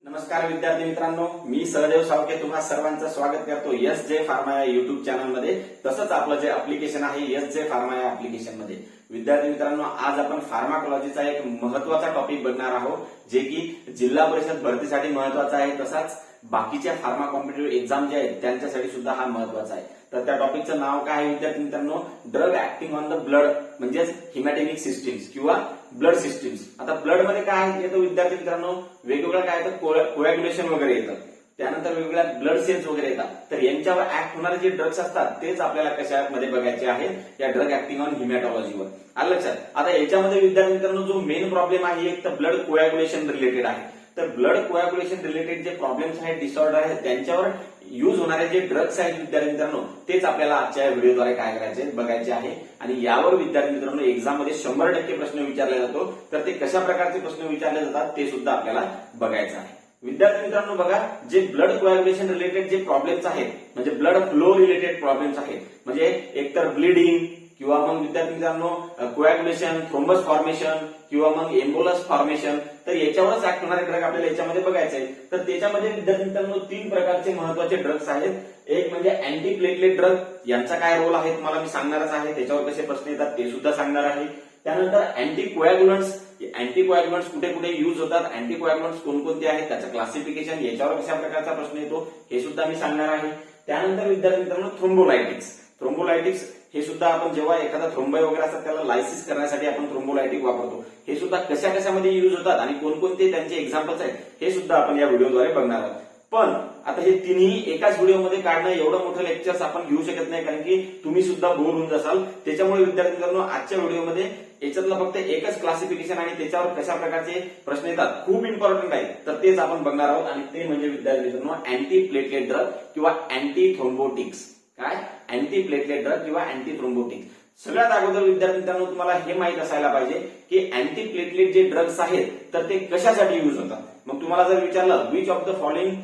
नमस्कार विद्यार्थी मित्रांनो, मी सहदेव सावके तुम्हा सर्वांचं स्वागत करतो एस जे फार्मा या युट्यूब चॅनलमध्ये. तसंच आपलं जे ऍप्लिकेशन आहे एस जे फार्मा या ऍप्लिकेशन मध्ये. विद्यार्थी मित्रांनो, आज आपण फार्माकोलॉजीचा एक महत्वाचा टॉपिक बघणार आहोत, जे की जिल्हा परिषद भरतीसाठी महत्वाचा आहे, तसाच बाकीच्या फार्मा कॉम्पिटिटिव्ह एक्झाम जे आहेत त्यांच्यासाठी सुद्धा हा महत्वाचा आहे. तर त्या टॉपिकचं नाव काय आहे विद्यार्थी मित्रांनो? Drug acting on the blood म्हणजेच हिमॅटेनिक सिस्टीम्स किंवा ब्लड सिस्टीम्स. आता ब्लड मध्ये काय येतं विद्यार्थी मित्रांनो? वेगवेगळं काय येतं? कोॲग्युलेशन वगैरे येतं, त्यानंतर वेगवेगळ्या ब्लड सेल्स वगैरे येतात. तर यांच्यावर ऍक्ट होणारे जे ड्रग्स असतात तेच आपल्याला कशामध्ये बघायचे आहेत? या ड्रग ऍक्टिंग ऑन हिमॅटॉलॉजीवर. आलं लक्षात? आता याच्यामध्ये विद्यार्थी मित्रांनो जो मेन प्रॉब्लेम आहे एक तर ब्लड कोॲग्युलेशन रिलेटेड आहे. तर ब्लड कोॲग्युलेशन रिलेटेड जे प्रॉब्लेम्स आहेत, डिसऑर्डर आहेत, त्यांच्यावर यूज होणारे जे ड्रग्स आहेत विद्यार्थी मित्रांनो, तेच आपल्याला आजच्या व्हिडिओद्वारे काय करायचे बघायचे आहे. आणि यावर विद्यार्थी मित्रांनो एक्झाम मध्ये 100% प्रश्न विचारला जातो. तर ते कशा प्रकारचे प्रश्न विचारले जातात ते सुद्धा आपल्याला बघायचं आहे. विद्यार्थी मित्रांनो बघा, जे ब्लड कोॲग्युलेशन रिलेटेड जे प्रॉब्लेम्स आहेत, म्हणजे ब्लड फ्लो रिलेटेड प्रॉब्लेम्स आहेत, म्हणजे एकतर ब्लिडिंग किंवा मग विद्यार्थी मित्रांनो कोॲग्युलेशन, थ्रोम्बस फॉर्मेशन किंवा मग एम्बोलस फॉर्मेशन, तर याच्यावरच ऍक्ट होणारे ड्रग आपल्याला याच्यामध्ये बघायचे आहेत. तर त्याच्यामध्ये विद्यार्थी मित्रांनो 3 प्रकारचे महत्वाचे ड्रग्स आहेत. एक म्हणजे अँटी प्लेटलेट ड्रग, यांचा काय रोल आहे तुम्हाला मी सांगणारच आहे, त्याच्यावर कसे प्रश्न येतात ते सुद्धा सांगणार आहे. त्यानंतर अँटी कोॲग्युलंट्स, अँटी कोॲग्युलंट्स कुठे कुठे युज होतात, अँटी कोॲग्युलंट्स कोणकोणते आहेत, त्याचं क्लासिफिकेशन, याच्यावर कशा प्रकारचा प्रश्न येतो हे सुद्धा मी सांगणार आहे. त्यानंतर विद्यार्थी मित्रांनो थ्रोम्बोलायटिक्स, थ्रोम्बोलायटिक्स हे सुद्धा आपण जेव्हा एखादा थ्रोम्बाई वगैरे असतात त्याला लायसिस करण्यासाठी आपण थ्रोम्बोलायटिक वापरतो. हे सुद्धा कशा कशामध्ये युज होतात आणि कोणकोणते त्यांचे एक्झाम्पल्स आहेत हे सुद्धा आपण या व्हिडिओद्वारे बघणार आहोत. पण आता हे तिन्ही एकाच व्हिडिओमध्ये काढणं एवढं मोठं लेक्चर्स आपण घेऊ शकत नाही, कारण की तुम्ही सुद्धा बोर होऊन जासाल. त्याच्यामुळे विद्यार्थी मित्रांनो आजच्या व्हिडिओमध्ये याच्यातलं फक्त एकच क्लासिफिकेशन आणि त्याच्यावर कशा प्रकारचे प्रश्न येतात खूप इम्पॉर्टंट आहे, तर तेच आपण बघणार आहोत. आणि ते म्हणजे विद्यार्थी मित्रांनो अँटी प्लेटलेट ड्रग किंवा अँटी थ्रोम्बोटिक्स. काय? अँटी प्लेटलेट ड्रग किंवा अँटी थ्रोम्बोटिक्स. सगळ्यात अगोदर विद्यार्थी मित्रांनो तुम्हाला हे माहित असायला पाहिजे की अँटी प्लेटलेट जे ड्रग्स आहेत तर ते कशासाठी युज होतात. मग तुम्हाला जर विचारलं which of the following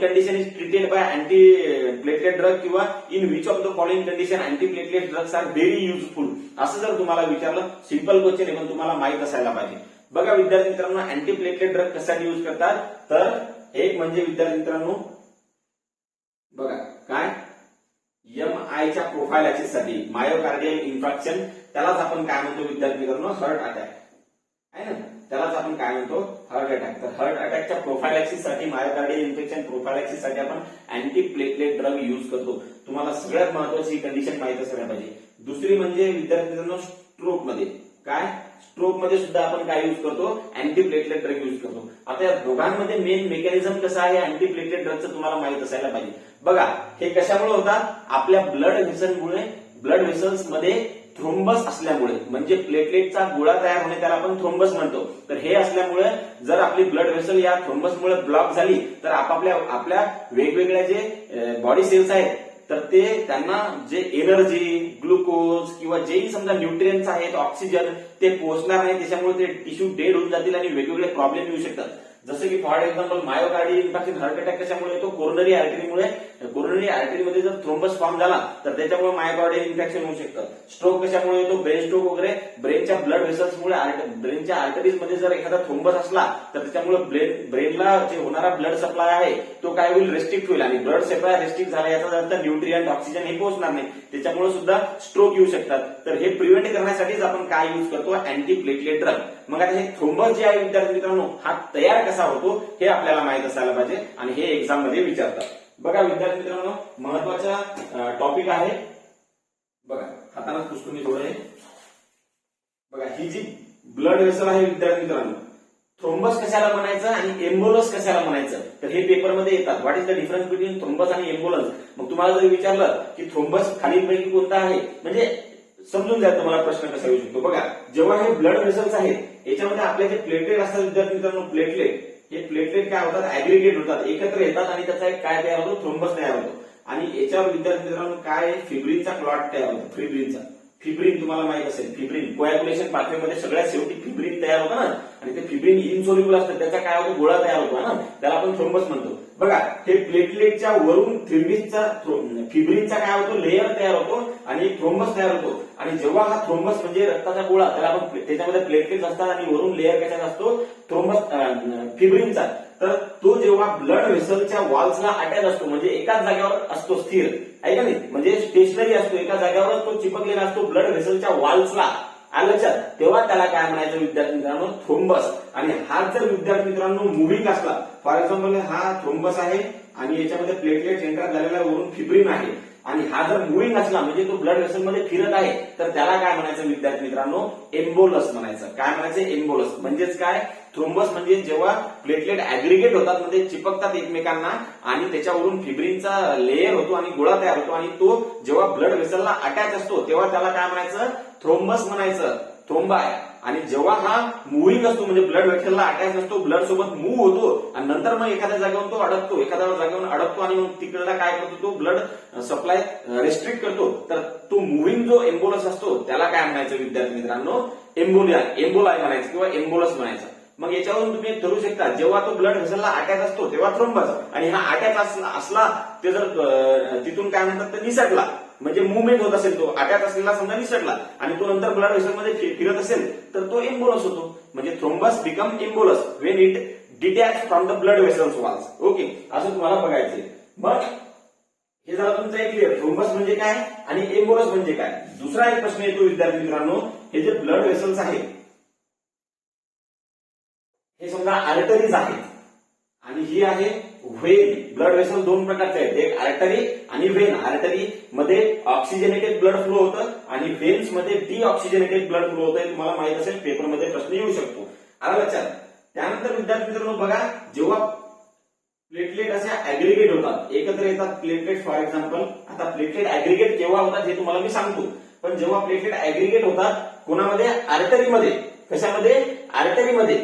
condition is treated by anti platelet drug किंवा in which of the following condition anti platelet drugs are very useful, असं जर तुम्हाला विचारलं, सिंपल क्वेश्चन आहे पण तुम्हाला माहित असायला पाहिजे. बघा विद्यार्थी मित्रांनो, अँटी प्लेटलेट ड्रग कशासाठी युज करतात? तर एक म्हणजे विद्यार्थी मित्रांनो बघा काय, MI च्या प्रोफायलॅक्सिससाठी, मायोकार्डियल इन्फार्क्शन, त्यालाच आपण काय म्हणतो विद्यार्थी मित्रांनो? हार्ट अटॅक आहे ना, त्यालाच आपण काय म्हणतो? Heart attack. तर हार्ट अटॅकच्या प्रोफायलॅक्सिससाठी, मायोकार्डियल इन्फेक्शन प्रोफायलॅक्सिससाठी आपण अँटी प्लेटलेट ड्रग युज करतो. तुम्हाला सगळ्यात महत्वाची कंडिशन माहित असायला पाहिजे. दुसरी म्हणजे विद्यार्थी मित्रांनो स्ट्रोक मध्ये, काय स्ट्रोक मध्ये सुद्धा आपण काय युज करतो? अँटी प्लेटलेट ड्रग युज करतो. आता या दोघांमध्ये मेन मेकॅनिझम कसं आहे अँटी प्लेटलेट ड्रगचं तुम्हाला माहित असायला पाहिजे. बघा हे कशामुळे होतात? आपल्या ब्लड व्हेसलमुळे, ब्लड व्हेसल्स मध्ये थ्रोम्बस असल्यामुळे, म्हणजे प्लेटलेटचा गोळा तयार होणे त्याला आपण थ्रोम्बस म्हणतो. तर हे असल्यामुळे जर आपली ब्लड व्हेसल या थ्रोम्बसमुळे ब्लॉक झाली तर आपल्या वेगवेगळ्या जे बॉडी सेल्स आहेत तर ते त्यांना जे एनर्जी, ग्लुकोज किंवा जेही समजा न्यूट्रिएंट्स आहेत, ऑक्सिजन, ते पोहोचणार नाही. त्याच्यामुळे ते टिश्यू डेड होऊन जातील आणि वेगवेगळे प्रॉब्लेम येऊ शकतात. जसं की for example myocardial infarction, heart attack कशामुळे येतो? कोरोनरी आर्टरीमुळे. कोरोनरी आर्टरीमध्ये जर थ्रोम्बस फॉर्म झाला तर त्याच्यामुळे मायोकार्डियल इन्फेक्शन होऊ शकतं. स्ट्रोक कशामुळे येतो? ब्रेन स्ट्रोक वगैरे, ब्रेनच्या ब्लड व्हेसल्समुळे, ब्रेनच्या आर्टरीज मध्ये जर एखादा थ्रोम्बस असला तर त्याच्यामुळे ब्रेनला जे होणारा ब्लड सप्लाय आहे तो काय होईल? रेस्ट्रिक्ट होईल. आणि ब्लड सप्लाय रेस्ट्रिक्ट झाला याचा अर्थ न्यूट्रिएंट, ऑक्सिजन हे पोहोचणार नाही. त्याच्यामुळे सुद्धा स्ट्रोक येऊ शकतात. तर हे प्रिव्हेंट करण्यासाठीच आपण काय युज करतो? Anti platelet drug. मग आता हे थ्रोम्बस जे आहे विद्यार्थी मित्रांनो हा तयार कसा होतो हे आपल्याला माहित असायला पाहिजे आणि हे एक्झाम मध्ये विचारतात. बघा विद्यार्थी मित्रांनो महत्वाचा टॉपिक आहे. बघा हाताला पुस्तक थोडं आहे. बघा ही जी ब्लड व्हेसल आहे विद्यार्थी मित्रांनो, थ्रोम्बस कशाला म्हणायचं आणि एम्बोलस कशाला म्हणायचं तर हे पेपरमध्ये येतात. What is the difference between thrombus आणि एम्बोलस. मग तुम्हाला जर विचारलं की थ्रोम्बस खालीलपैकी कोणता आहे, म्हणजे समजून घ्या तुम्हाला प्रश्न कसा येऊ शकतो. बघा जेव्हा हे ब्लड व्हेसल्स आहेत याच्यामध्ये आपले जे प्लेटलेट असतात विद्यार्थी मित्रांनो, प्लेटलेट, हे प्लेटलेट काय होतात? ऍग्रिगेट होतात, एकत्र येतात आणि त्याचा एक काय तयार होतो? थ्रोम्बस तयार होतो. आणि याच्यावर विद्यार्थी मित्रांनो काय? फिब्रिनचा क्लॉट तयार होतो. फिब्रिन तुम्हाला माहित असेल, फिब्रिन कोॲग्युलेशन पाथवेमध्ये सगळ्यात शेवटी फिब्रिन तयार होतं ना, आणि ते फिब्रिन इनसोल्युबल असतं, त्याचा काय होतो, गोळा तयार होतो ना, त्याला आपण थ्रोम्बस म्हणतो. बघा, हे प्लेटलेटच्या वरून फिब्रिनचा काय होतो, लेअर तयार होतो आणि थ्रोम्बस तयार होतो. आणि जेव्हा हा थ्रोम्बस म्हणजे रक्ताचा गोळा, त्याला आपण त्याच्यामध्ये प्लेटलेट्स असतात आणि वरून लेअर कशाचा असतो, थ्रोम्बस फिब्रिनचा. तर तो जेव्हा ब्लड व्हेसलच्या वॉल्सला अटॅच असतो, म्हणजे एकाच जागेवर असतो स्थिर, आहे का नाही, म्हणजे स्टेशनरी असतो, एका जागेवरच तो चिपकलेला असतो ब्लड व्हेसलच्या वॉल्सला, आलं लक्षात, तेव्हा त्याला काय म्हणायचं विद्यार्थी मित्रांनो, थ्रोम्बस. आणि हा जर विद्यार्थी मित्रांनो मुव्हिंग असला, फॉर एक्झाम्पल हा थ्रोम्बस आहे आणि याच्यामध्ये प्लेटलेट एंटर झालेला वरून फिब्रिन आहे, आणि हा जर मुव्हिंग असला म्हणजे तो ब्लड व्हेसल मध्ये फिरत आहे, तर त्याला काय म्हणायचं विद्यार्थी मित्रांनो, एम्बोलस म्हणायचं. काय म्हणायचं, एम्बोलस. म्हणजेच काय, थ्रोम्बस म्हणजे जेव्हा प्लेटलेट ऍग्रिगेट होतात, म्हणजे चिपकतात एकमेकांना, आणि त्याच्यावरून फिब्रिनचा लेअर होतो आणि गोळा तयार होतो, आणि तो जेव्हा ब्लड व्हेसलला अटॅच असतो तेव्हा त्याला काय म्हणायचं, थ्रोम्बस म्हणायचं, थ्रोम्बाय. आणि जेव्हा हा मुव्हिंग असतो म्हणजे ब्लड व्हेसलला अटॅच नसतो, ब्लड सोबत मूव्ह होतो, आणि नंतर मग एखाद्या जागेवरून तो अडकतो, एखाद्या जागेवरून अडकतो, आणि मग तिकडला काय करतो, तो ब्लड सप्लाय रेस्ट्रिक्ट करतो, तर तो मुव्हिंग जो एम्बोलस असतो त्याला काय म्हणायचं विद्यार्थी मित्रांनो, एम्बोलाय म्हणायचं किंवा एम्बोलस म्हणायचं. मग याच्यावरून तुम्ही ठरवू शकता, जेव्हा तो ब्लड व्हेसलला अटॅच असतो तेव्हा थ्रोम्बस, आणि हा अटॅच असला ते जर तिथून काय म्हणतात, तर निसटला, म्हणजे मुवमेंट होत असेल, तो अटॅच असलेला समजा निसटला आणि तो नंतर ब्लड व्हेसलमध्ये फिरत असेल, तर तो एम्बोलस होतो. म्हणजे thrombus become embolus when it detach from the blood vessels walls. Okay, असं तुम्हाला बघायचंय. मग हे झालं तुमचं एक क्लिअर, थ्रोम्बस म्हणजे काय आणि एम्बोलस म्हणजे काय. दुसरा एक प्रश्न येतो विद्यार्थी मित्रांनो, हे जे ब्लड व्हेसल्स आहेत हे समजा आर्टरीज आहेत, आणि ही आहे व्हेन. ब्लड व्हेसल दोन प्रकारचे आहेत, एक आर्टरी आणि व्हेन. आर्टरी मध्ये ऑक्सिजनेटेड ब्लड फ्लो होतं आणि व्हेन्स मध्ये डिऑक्सिजनेटेड ब्लड फ्लो होतं. तुम्हाला माहित असेल, पेपरमध्ये प्रश्न येऊ शकतो, आला लक्षात. त्यानंतर विद्यार्थी मित्रांनो बघा, जेव्हा प्लेटलेट असे ऍग्रिगेट होतात, एकत्र येतात प्लेटलेट, फॉर एक्झाम्पल, आता प्लेटलेट ऍग्रिगेट केव्हा होतात हे तुम्हाला मी सांगतो, पण जेव्हा प्लेटलेट ऍग्रिगेट होतात कोणामध्ये, आर्टरीमध्ये. कशामध्ये, आर्टरीमध्ये.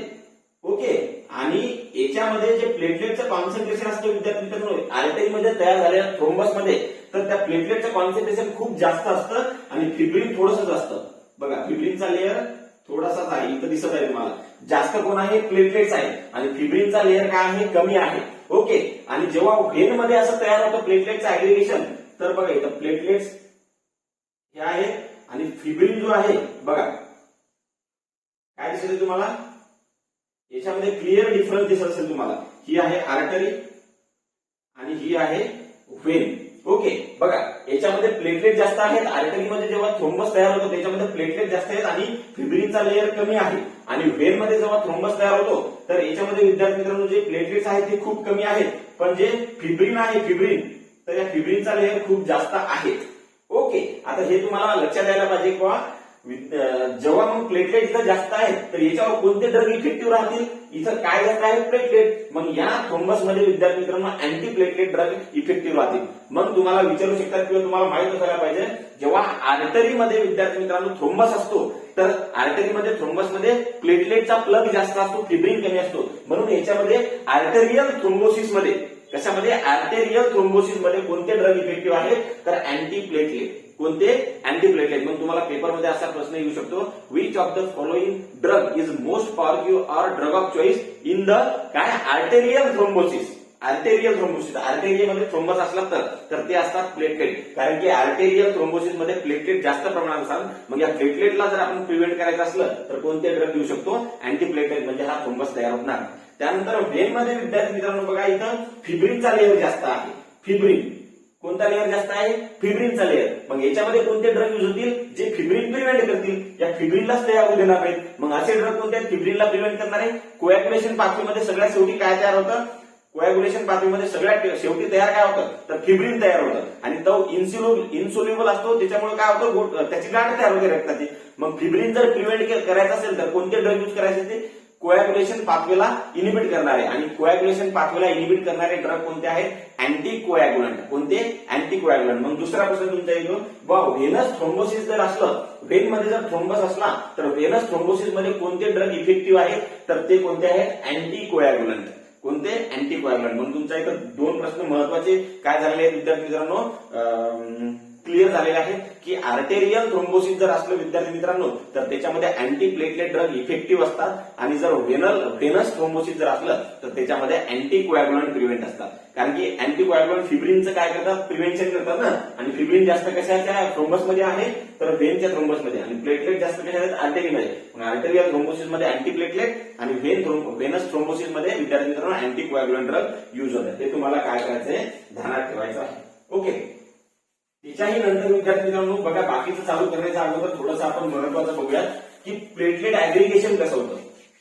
ओके, आणि याच्यामध्ये जे प्लेटलेटचं कॉन्सन्ट्रेशन असतं विद्यार्थी मित्रांनो, आर्टरीमध्ये तयार झालेल्या थ्रोम्बसमध्ये, तर त्या प्लेटलेटचं कॉन्सन्ट्रेशन खूप जास्त असतं आणि फिब्रिन थोडंसंच असतं. बघा, फिब्रिनचा लेअर थोडासाच आहे, इथं दिसत आहे तुम्हाला. जास्त कोण आहे, प्लेटलेट्स आहे, आणि फिब्रिनचा लेअर काय आहे, कमी आहे. ओके, आणि जेव्हा व्हेन मध्ये असं तयार होतं प्लेटलेटचं ऍग्रिगेशन, तर बघा इथं प्लेटलेट्स हे आहेत आणि फिब्रिन जो आहे, बघा काय दिसत तुम्हाला, याच्यामध्ये क्लिअर डिफरन्स दिसत असेल तुम्हाला. ही आहे आर्टरी आणि ही आहे व्हेन. ओके, बघा याच्यामध्ये प्लेटलेट जास्त आहेत, आर्टरीमध्ये जेव्हा थ्रोम्बस तयार होतो त्याच्यामध्ये प्लेटलेट जास्त आहेत आणि फिब्रिनचा लेअर कमी आहे, आणि व्हेन मध्ये जेव्हा थ्रोम्बस तयार होतो तर याच्यामध्ये विद्यार्थी मित्रांनो जे प्लेटलेट्स आहेत ते खूप कमी आहेत, पण जे फिब्रिन आहे, तर या फिब्रिनचा लेअर खूप जास्त आहे. ओके, आता हे तुम्हाला लक्षात यायला पाहिजे किंवा जेव्हा मग प्लेटलेट इथं जास्त आहेत तर याच्यावर कोणते ड्रग इफेक्टिव्ह राहतील, इथं काय जास्त आहे, प्लेटलेट. मग या थ्रोम्बस मध्ये विद्यार्थी मित्रांनो अँटी प्लेटलेट ड्रग इफेक्टिव्ह राहतील. मग तुम्हाला विचारू शकतात किंवा तुम्हाला माहित असायला पाहिजे, जेव्हा आर्टरीमध्ये विद्यार्थी मित्रांनो थ्रोम्बस असतो तर आर्टरीमध्ये थ्रोम्बसमध्ये प्लेटलेटचा प्लग जास्त असतो, फिब्रिन कमी असतो, म्हणून याच्यामध्ये आर्टेरियल थ्रोम्बोसिस मध्ये, कशामध्ये, आर्टेरियल थ्रोम्बोसिस मध्ये कोणते ड्रग इफेक्टिव्ह आहेत, तर अँटी प्लेटलेट. कोणते, अँटी प्लेटलेट. मग तुम्हाला पेपरमध्ये असा प्रश्न येऊ शकतो, which of the following drug is most powerful or drug of choice in the काय, आर्टेरियल थ्रोम्बोसिस. आर्टेरियल थ्रोम्बोसिस, आर्टेरियमध्ये थ्रोम्बस असला तर ते असतात प्लेटलेट, कारण की आर्टेरियल थ्रोम्बोसिस मध्ये प्लेटलेट जास्त प्रमाणात असतात. मग या प्लेटलेटला जर आपण प्रिव्हेंट करायचं असलं तर कोणते ड्रग देऊ शकतो, अँटी प्लेटलेट, म्हणजे हा थ्रोम्बस तयार होणार. त्यानंतर व्हेन मध्ये विद्यार्थी मित्रांनो बघा, इथं फिब्रिनचा लेअर जास्त आहे. फिब्रिन, कोणता लेअर जास्त आहे, फिब्रिनचा लेअर. मग याच्यामध्ये कोणते ड्रग यूज होतील, जे फिब्रिन प्रिव्हेंट करतील, या फिब्रिनलाच तयार होऊ देणार नाहीत. मग असे ड्रग कोणते आहेत, फिब्रिनला प्रिव्हेंट करणारे. कोॲग्युलेशन पाथवेमध्ये सगळ्यात शेवटी काय तयार होतं, कोॲग्युलेशन पाथवेमध्ये सगळ्यात शेवटी तयार काय होतं, तर फिब्रिन तयार होतं, आणि तो इन्सोल्युबल असतो, त्याच्यामुळे काय होतं, त्याची गाठ तयार होते रक्ताची. मग फिब्रिन जर प्रिव्हेंट करायचं असेल तर कोणते ड्रग यूज करायचे, ते कोॲग्युलेशन पाथवेला इनिबिट करणारे, आणि कोॲग्युलेशन पाथवेला इनिबिट करणारे ड्रग कोणते आहेत, अँटी कोॲग्युलंट. कोणते, अँटी कोॲग्युलंट. मग दुसरा प्रश्न तुमचा येतो, व्हेनस थ्रोम्बोसिस जर असलं, व्हेन मध्ये जर थ्रोम्बस असला तर व्हेनस थ्रोम्बोसिस मध्ये कोणते ड्रग इफेक्टिव्ह आहेत, तर ते कोणते आहेत, अँटी कोॲग्युलंट. कोणते, अँटी कोॲग्युलंट. म्हणून तुमच्या इथं दोन प्रश्न महत्वाचे काय झालेले आहेत विद्यार्थी मित्रांनो, क्लिअर झालेले आहेत की आर्टेरियल थ्रोम्बोसिस जर असलं विद्यार्थी मित्रांनो तर त्याच्यामध्ये अँटी प्लेटलेट ड्रग इफेक्टिव्ह असतात आणि जर व्हेनस थ्रोम्बोसिस जर असलं तर त्याच्यामध्ये अँटी कोॲग्युलंट प्रिव्हेंट असतात. कारण की अँटी कोॲग्युलंट फिब्रिनचं काय करतात, प्रिव्हेंशन करतात ना. आणि फिब्रिन जास्त कशाच्या थ्रोम्बसमध्ये आहे तर व्हेनच्या थ्रोम्बसमध्ये, आणि प्लेटलेट जास्त कशा आहेत आर्टेरीमध्ये. आर्टेरियल थ्रोम्बोसिस मध्ये अँटी प्लेटलेट आणि व्हेनस थ्रोम्बोसिस मध्ये विद्यार्थी मित्रांनो अँटी कोॲग्युलंट ड्रग युज होतात. हे तुम्हाला काय करायचंय, ध्यानात ठेवायचं आहे. ओके. त्याच्याही नंतर विद्यार्थी मित्रांनो बघा, बाकीचं चालू करण्याच्या अगोदर थोडंसं आपण महत्वाचं बघूयात की प्लेटलेट ऍग्रिगेशन कसं होतं.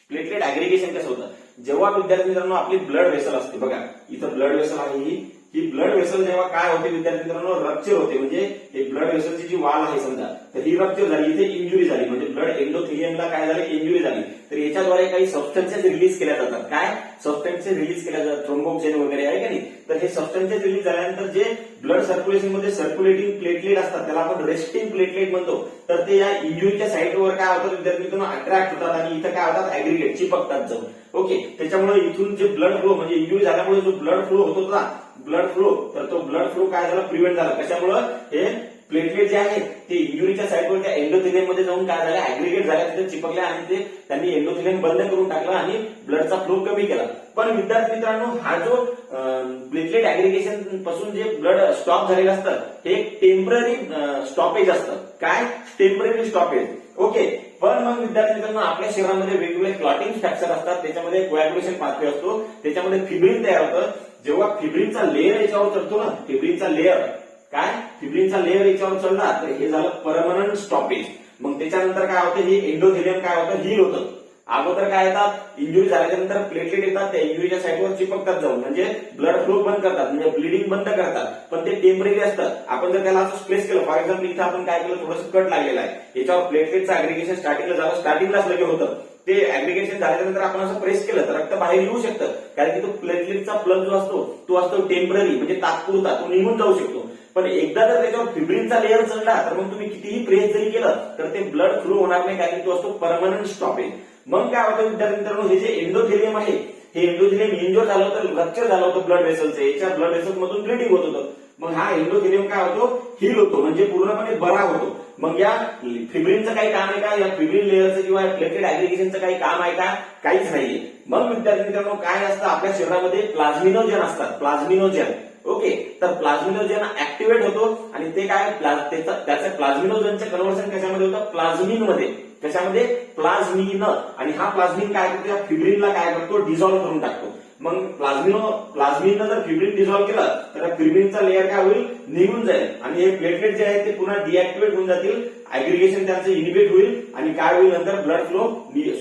प्लेटलेट ऍग्रिगेशन कसं होतं, जेव्हा विद्यार्थी मित्रांनो आपली ब्लड वेसल असते, बघा इथं ब्लड वेसल आहे, ही ब्लड वेसल जेव्हा काय होते विद्यार्थी मित्रांनो, रप्चर होते. म्हणजे हे ब्लड वेसलची जी वाल आहे समजा, तर ही रप्चर झाली, इथे इंजुरी झाली, म्हणजे ब्लड एंडोथेलियमला काय झालं, इंजुरी झाली. तर याच्याद्वारे काही सबस्टन्सेस रिलीज केल्या जातात. काय सबस्टन्सेस रिलीज केल्या जातात, थ्रोम्बोक्सिन वगैरे आहे का नाही. तर हे सबस्टन्सेस रिलीज झाल्यानंतर जे ब्लड सर्क्युलेशन मध्ये सर्क्युलेटिंग प्लेटलेट असतात त्याला आपण रेस्टिंग प्लेटलेट म्हणतो. तर ते या इंजुरीच्या साईटवर काय होतं विद्यार्थी मित्रांनो, अट्रॅक्ट होतात आणि इथं काय होतात, ऍग्रिगेट चिपकतात जाऊन. ओके. त्याच्यामुळे इथून जे ब्लड फ्लो म्हणजे इंजुरी झाल्यामुळे जो ब्लड फ्लो होत होता, ब्लड फ्लो, तर तो ब्लड फ्लो काय झाला, प्रिव्हेंट झाला. कशामुळे, हे प्लेटलेट जे आहेत ते इंजुरीच्या साईटवर त्या एंडोथेलियम मध्ये जाऊन काय झालं, ऍग्रिगेट झाल्या, तिथे चिपकल्या आणि ते त्यांनी एंडोथेलियम बंद करून टाकला आणि ब्लडचा फ्लो कमी केला. पण विद्यार्थी मित्रांनो हा जो प्लेटलेट ऍग्रिगेशन पासून जे ब्लड स्टॉप झालेलं असतं हे एक टेम्पररी स्टॉपेज असतं. काय, टेम्पररी स्टॉपेज. ओके. पण मग विद्यार्थी मित्रांनो आपल्या शरीरामध्ये वेगवेगळे क्लॉटिंग फॅक्टर असतात, त्याच्यामध्ये कोॲग्युलेशन पाथवे असतो, त्याच्यामध्ये फिब्रिन तयार होतं. जेव्हा फिब्रिनचा लेअर याच्यावर चढतो ना, फिब्रिनचा लेअर, काय फिब्रिनचा लेअर याच्यावर चढला तर हे झालं परमनंट स्टॉपेज. मग त्याच्यानंतर काय होतं, हे एंडोथेलियम काय होतं, हील होतं. अगोदर काय येतात, इंजुरी झाल्यानंतर प्लेटलेट येतात, त्या इंजुरीच्या साईडवर चिपकतात जाऊन, म्हणजे ब्लड फ्लो बंद करतात, म्हणजे ब्लिडिंग बंद करतात. पण ते टेम्पररी असतं. आपण जर त्याला असं स्प्रेस केलं, फॉर एक्झाम्पल इथं आपण काय केलं, थोडंसं कट लागलेला आहे, याच्यावर प्लेटलेटचं ऍग्रिगेशन स्टार्टिंगला झालं, स्टार्टिंगलाच लगे होतं. ते ऍग्रिगेशन झाल्यानंतर आपण असं प्रेस केलं तर रक्त बाहेर येऊ शकतं, कारण की तो प्लेटलेटचा प्लग जो असतो तो असतो टेम्पररी, म्हणजे तात्पुरता, तो निघून जाऊ शकतो. पण एकदा जर त्याच्यावर फिब्रिनचा लेअर चढला तर मग तुम्ही कितीही प्रेस जरी केलं तर ते ब्लड फ्लो होणार नाही, कारण तो असतो परमनंट स्टॉपेज. मग काय होतं विद्यार्थी मित्रांनो, हे जे एंडोथेलियम आहे, हे एंडोथेलियम इंजोर झालं होतं, रप्चर झालं होतं ब्लड वेसलचं, याच्या ब्लड वेसल्स मधून ब्लिडिंग होत होतं. मग हा एंडोथेलियम काय होतो, हील होतो, म्हणजे पूर्णपणे बरा होतो. मग या फिब्रिनचं काही काम आहे का, या फिब्रिन लेअरचं किंवा प्लेटलेट ऍग्रिगेशनचं काही काम आहे का, काहीच नाहीये. मग विद्यार्थी मित्रांनो काय असतं, आपल्या शरीरामध्ये प्लाझ्मिनोजन असतात, प्लाझ्मिनोजन. ओके. तर प्लाझ्मिनोजन ऍक्टिव्हेट होतो आणि ते काय, त्याचं प्लाझ्मिनोजनचं कन्व्हर्सन कशामध्ये होतं, प्लाझ्मिन मध्ये. कशामध्ये, प्लाझ्मिन. आणि हा प्लाझ्मिन काय करतो, या फिब्रिनला काय करतो, डिझॉल्व्ह करून टाकतो. मग प्लाझ्मिननं जर फिब्रिन डिझॉल्व्ह केलं तर फिब्रिनचा लेअर काय होईल, निघून जाईल आणि हे प्लेटलेट जे आहेत ते पुन्हा डिऍक्टिव्हेट होऊन जातील, ऍग्रिगेशन त्यांचं इनिबिट होईल आणि काय होईल, नंतर ब्लड फ्लो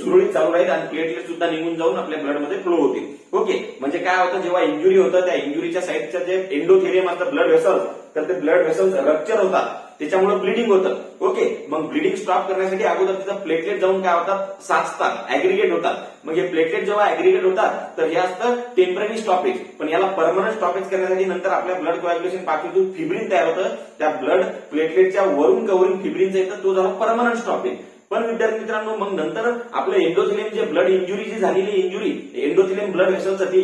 सुरळीत चालू राहील आणि प्लेटलेट सुद्धा निघून जाऊन आपल्या ब्लडमध्ये फ्लो होतील. ओके. म्हणजे काय होतं, जेव्हा इंजुरी होतं त्या इंजुरीच्या साईडच्या जे एंडोथेलियम असतं ब्लड वेसल्स, तर ते ब्लड वेसल्स रप्चर होतात, त्याच्यामुळे ब्लिडिंग होतं. ओके. मग ब्लिडिंग स्टॉप करण्यासाठी अगोदर तिथं प्लेटलेट जाऊन काय होतात, साचतात, ऍग्रिगेट होतात. मग हे प्लेटलेट जेव्हा ऍग्रिगेट होतात तर हे असतं टेम्पररी स्टॉपेज. पण याला परमनंट स्टॉपेज करण्यासाठी नंतर आपल्या ब्लड कोॲग्युलेशन पाथवेतून फिब्रिन तयार होतं, त्या ब्लड प्लेटलेटच्या वरून कव्हरिंग फिब्रिनचं येतं, तो झाला परमनंट स्टॉपेज. पण विद्यार्थी मित्रांनो मग नंतर आपलं एंडोथेलियम जे ब्लड इंजुरी जी झालेली इंजुरी, एंडोथेलियम ब्लड वेसलचं ते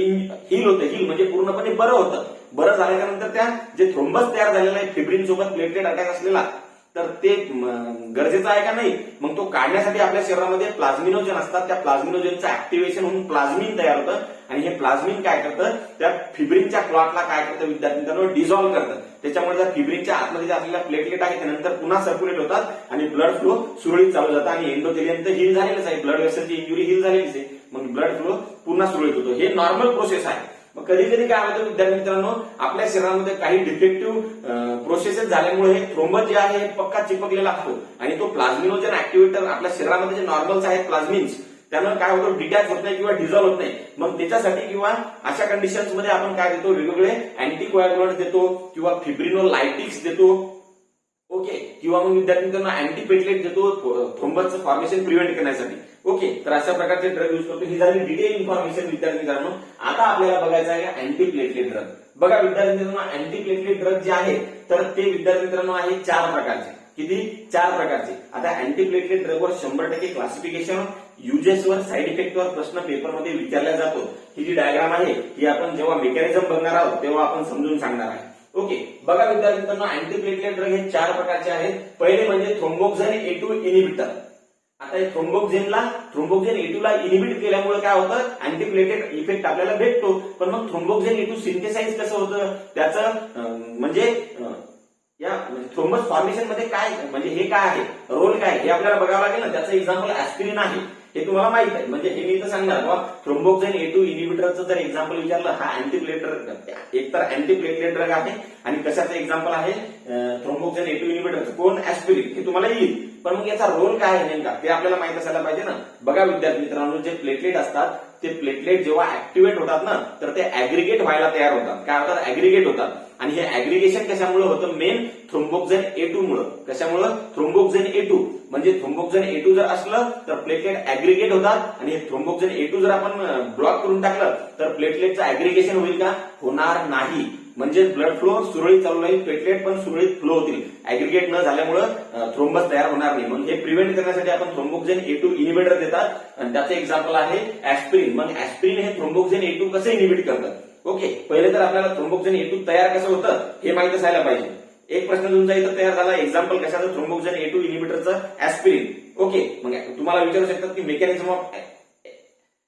हील होतं, हील म्हणजे पूर्णपणे बरं होतं. बरं झाल्याच्या नंतर त्या जे थ्रोम्बस तयार झालेला आहे फिब्रिन सोबत प्लेटलेट अटॅक असलेला, तर ते गरजेचं आहे का नाही, मग तो काढण्यासाठी आपल्या शरीरामध्ये प्लाझ्मिनोजन असतात, त्या प्लाझ्मिनोजनचं ऍक्टिव्हेशन होऊन प्लाझ्मिन तयार होतं आणि हे प्लाझ्मिन काय करतं, त्या फिब्रिनच्या क्लॉटला काय करतं विद्यार्थी मित्रांनो, डिझॉल्व्ह करतं. त्याच्यामुळे त्या फिब्रिनच्या आतमध्ये असलेल्या प्लेटलेट आहे त्यानंतर पुन्हा सर्क्युलेट होतात आणि ब्लड फ्लो सुरळीत चालू जातं आणि एंडोथेलियम तर हील झालेलंच आहे, ब्लड वेसलची इंजुरी हील झालेलीच आहे, मग ब्लड फ्लो पुन्हा सुरळीत होतो. हे नॉर्मल प्रोसेस आहे. मग कधी कधी काय होतं विद्यार्थी मित्रांनो, आपल्या शरीरामध्ये काही डिफेक्टिव्ह प्रोसेसेस झाल्यामुळे हे थ्रोम्बस जे आहे हे पक्का चिपकलेला असतो आणि तो प्लाझ्मिनोजन ऍक्टिव्हेटर आपल्या शरीरामध्ये जे नॉर्मल्स आहेत प्लाझ्मिन्स, त्यानं काय होतं, डिटॅच होत नाही किंवा डिझॉल्व्ह होत नाही. मग त्याच्यासाठी किंवा अशा कंडिशन्स मध्ये आपण काय देतो, वेगवेगळे अँटी कोॲग्युलंट देतो किंवा फिब्रिनोलायटिक्स देतो. ओके. किंवा मग विद्यार्थी मित्रांनो अँटी प्लेटलेट देतो थ्रोम्बसचं फॉर्मेशन प्रिव्हेंट करण्यासाठी. ओके. तर अशा प्रकारचे ड्रग युज करतो. ही झाली डिटेल इन्फॉर्मेशन विद्यार्थी मित्रांनो. आता आपल्याला बघायचं आहे अँटी प्लेटलेट ड्रग. बघा विद्यार्थी मित्रांनो, अँटी प्लेटलेट ड्रग जे आहे तर ते विद्यार्थी मित्रांनो आहे 4 प्रकारचे. किती? 4 प्रकारचे. आता अँटी प्लेटलेट ड्रगवर 100% क्लासिफिकेशन, युजेसवर, साईड इफेक्टवर प्रश्न पेपरमध्ये विचारला जातो. ही जी डायग्राम आहे ही आपण जेव्हा मेकॅनिझम बघणार आहोत तेव्हा आपण समजून सांगणार आहे. ओके, बघा विद्यार्थ्यांनो, अँटीप्लेटलेट ड्रग हे 4 प्रकारचे आहेत. पहिले म्हणजे थ्रोम्बोक्सिन A2 इनिबिटर. आता हे थ्रोम्बोक्सिन A2 ला इनिबिट केल्यामुळे काय होतं, अँटीप्लेटलेट इफेक्ट आपल्याला भेटतो. पण मग थ्रोम्बोक्सिन A2 सिंथेसाइज कसं होतं, त्याचं म्हणजे या थ्रोम्बस फॉर्मेशन मध्ये काय, म्हणजे हे काय आहे, रोल काय, हे आपल्याला बघावं लागेल ना. त्याचं एक्झाम्पल ऍस्पिरिन आहे, हे तुम्हाला माहित आहे. म्हणजे हे मी तर सांगणार बाबा, थ्रोम्बोक्सिन A2 इनिबिटरचं जर एक्झाम्पल विचारलं, हा एकतर अँटीप्लेटलेट ड्रग आहे आणि कशाचं एक्झाम्पल आहे, थ्रोम्बोक्सिन A2 इनिबिटरचं. कोण, ऍस्पिरिन, हे तुम्हाला येईल. पण मग याचा रोल काय आहे नेमका, ते आपल्याला माहित असायला पाहिजे ना. बघा विद्यार्थी मित्रांनो, जे प्लेटलेट असतात, ते प्लेटलेट जेव्हा ऍक्टिव्हेट होतात ना, तर ते ऍग्रिगेट व्हायला तयार होतात. काय होतात, ऍग्रिगेट होतात. आणि हे ऍग्रिगेशन कशामुळे होतं, मेन थ्रोम्बोक्सिन A2 मुळे. कशामुळे, थ्रोम्बोक्सिन A2. म्हणजे थ्रोम्बोक्सिन A2 जर असलं तर प्लेटलेट ऍग्रिगेट होतात, आणि हे थ्रोम्बोक्सिन A2 जर आपण ब्लॉक करून टाकलं तर प्लेटलेटचं ऍग्रिगेशन होईल का, होणार नाही. म्हणजे ब्लड फ्लो सुरळीत चालू राहील, प्लेटलेट पण सुरळीत फ्लो होतील. ऍग्रिगेट न झाल्यामुळे थ्रोम्बस तयार होणार नाही. मग हे प्रिव्हेंट करण्यासाठी आपण थ्रोम्बोक्सिन A2 इनिबिटर देतात, आणि त्याचं एक्झाम्पल आहे ऍस्पिरिन. मग ऍस्पिरिन हे थ्रोम्बोक्सिन A2 कसं इनिबिट करतात. ओके, पहिले तर आपल्याला थ्रोम्बोक्सिन A2 तयार कसं होतं हे माहित असायला पाहिजे. एक प्रश्न तुमचा इथं तयार झाला, एक्झाम्पल कशाचं, थ्रोम्बोक्सिन A2 इनिबिटरचं, ऍस्पिरिन. ओके, मग तुम्हाला विचारू शकतात की mechanism of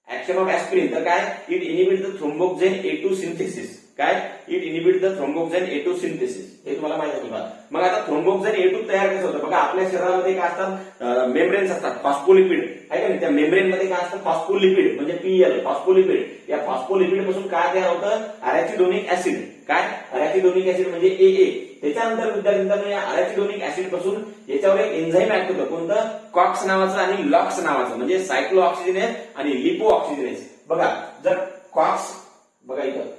action of aspirin, तर काय, it inhibit the thromboxane A2 synthesis. काय, it inhibit the thromboxane A2 synthesis, हे तुम्हाला माहिती आहे तुम्हाला. मग आता थ्रोम्बोक्सिन A2 तयार कसं होतं, बघा आपल्या शरीरामध्ये काय असतात, मेम्ब्रेन्स असतात, फॉस्फोलिपिड आहे का नाही. त्या मेम्ब्रेन मध्ये काय असतं, फॉस्फोलिपिड म्हणजे PL, फॉस्फोलिपिड. या फॉस्फोलिपिड पासून काय तयार होतं, अरॅचिडोनिक ऍसिड. काय, अरॅचिडोनिक ऍसिड म्हणजे AA. त्याच्यानंतर विद्यार्थ्यांना या अरॅचिडोनिक ऍसिड पासून याच्यावर एक एन्झाईम ऍक्ट होतं, कोणतं, कॉक्स नावाचं आणि लॉक्स नावाचं, म्हणजे सायक्लो ऑक्सिजनेस आणि लिपो ऑक्सिजनेस. बघा जर कॉक्स, बघा इथं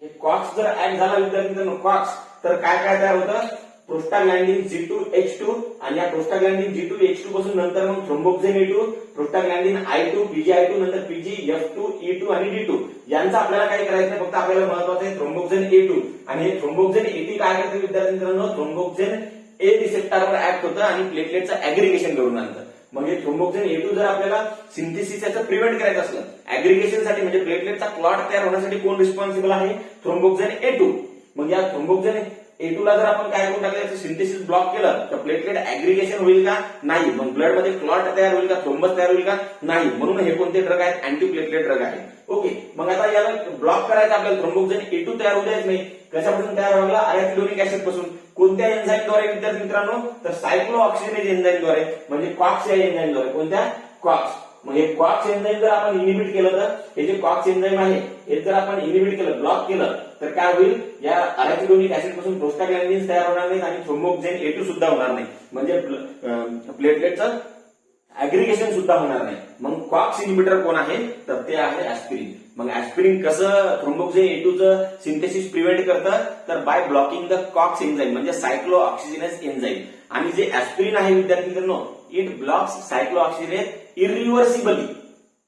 हे कॉक्स जर ऍड झाला विद्यार्थ्यांनो, कॉक्स, तर काय काय तयार होतं, प्रोस्टाग्लॅन्डिन G2H2, आणि या प्रोस्टाग्लॅन्डिन G2H2 पासून नंतर मग थ्रोम्बोक्सिन A2, प्रोस्टाग्लॅन्डिन I2, PGI2, नंतर PGF2, E2 आणि D2. यांचं आपल्याला काही करायचं नाही, फक्त आपल्याला महत्वाचं आहे थ्रोम्बोक्सिन A2. आणि हे थ्रोम्बोक्सिन A2 काय करते विद्यार्थ्यांनो, थ्रोम्बोक्सिन A रिसेप्टरवर ऍक्ट होतं आणि प्लेटलेटचं ऍग्रिगेशन करून आणतं. मग हे थ्रोम्बोक्सिन A2 जर आपल्याला सिंथेसिस याचं प्रिव्हेंट करायचं असलं, ऍग्रिगेशनसाठी म्हणजे प्लेटलेटचा क्लॉट तयार होण्यासाठी कोण रिस्पॉन्सिबल आहे, थ्रोम्बोक्सिन A2. मग या थ्रोम्बोक्सिन A2 ला जर आपण काय करून टाकलं, सिंथेसिस ब्लॉक केलं तर प्लेटलेट ऍग्रिगेशन होईल का, नाही. मग ब्लड मध्ये क्लॉट तयार होईल का, थ्रोम्बस तयार होईल का, नाही. म्हणून हे कोणते ड्रग आहेत, अँटीप्लेटलेट ड्रग आहे. ओके, मग आता याला ब्लॉक करायचं आपल्याला, थ्रोम्बोक्सिन A2 तयार होऊ द्यायच नाही. कशापासून तयार व्हायला, अरॅचिडोनिक ऍसिड पासून. कोणत्या एन्झाईमद्वारे विद्यार्थी मित्रांनो, तर सायक्लो ऑक्सिजनेज एन्झाईमद्वारे, म्हणजे कॉक्स या एन्झाईमद्वारे. कोणत्या, कॉक्स. मग हे कॉक्स एन्झाईम जर आपण इनिबिट केलं तर, हे जे कॉक्स एन्झाईम आहे हे जर आपण इनिबिट केलं, ब्लॉक केलं, तर काय होईल, या अरॅचिडोनिक ऍसिड पासून प्रोस्टाग्लॅन्डिन्स तयार होणार नाहीत आणि थ्रोम्बोक्सिन A2 सुद्धा होणार नाही. म्हणजे प्लेटलेटचं ऍग्रिगेशन सुद्धा होणार नाही. मग कॉक्स इनिबिटर कोण आहे, तर ते आहे ऍस्पिरिन. मग ऍस्पिरिन कसं थ्रोम्बोक्सिन A2चं सिंथेसिस प्रिव्हेंट करतं, तर by blocking the COX enzyme, म्हणजे सायक्लो ऑक्सिजनेस एन्झाईम. आणि जे ऍस्पिरिन आहे विद्यार्थी मित्रांनो, इट ब्लॉक्स सायक्लो ऑक्सिजनेस इरिव्हर्सिबली.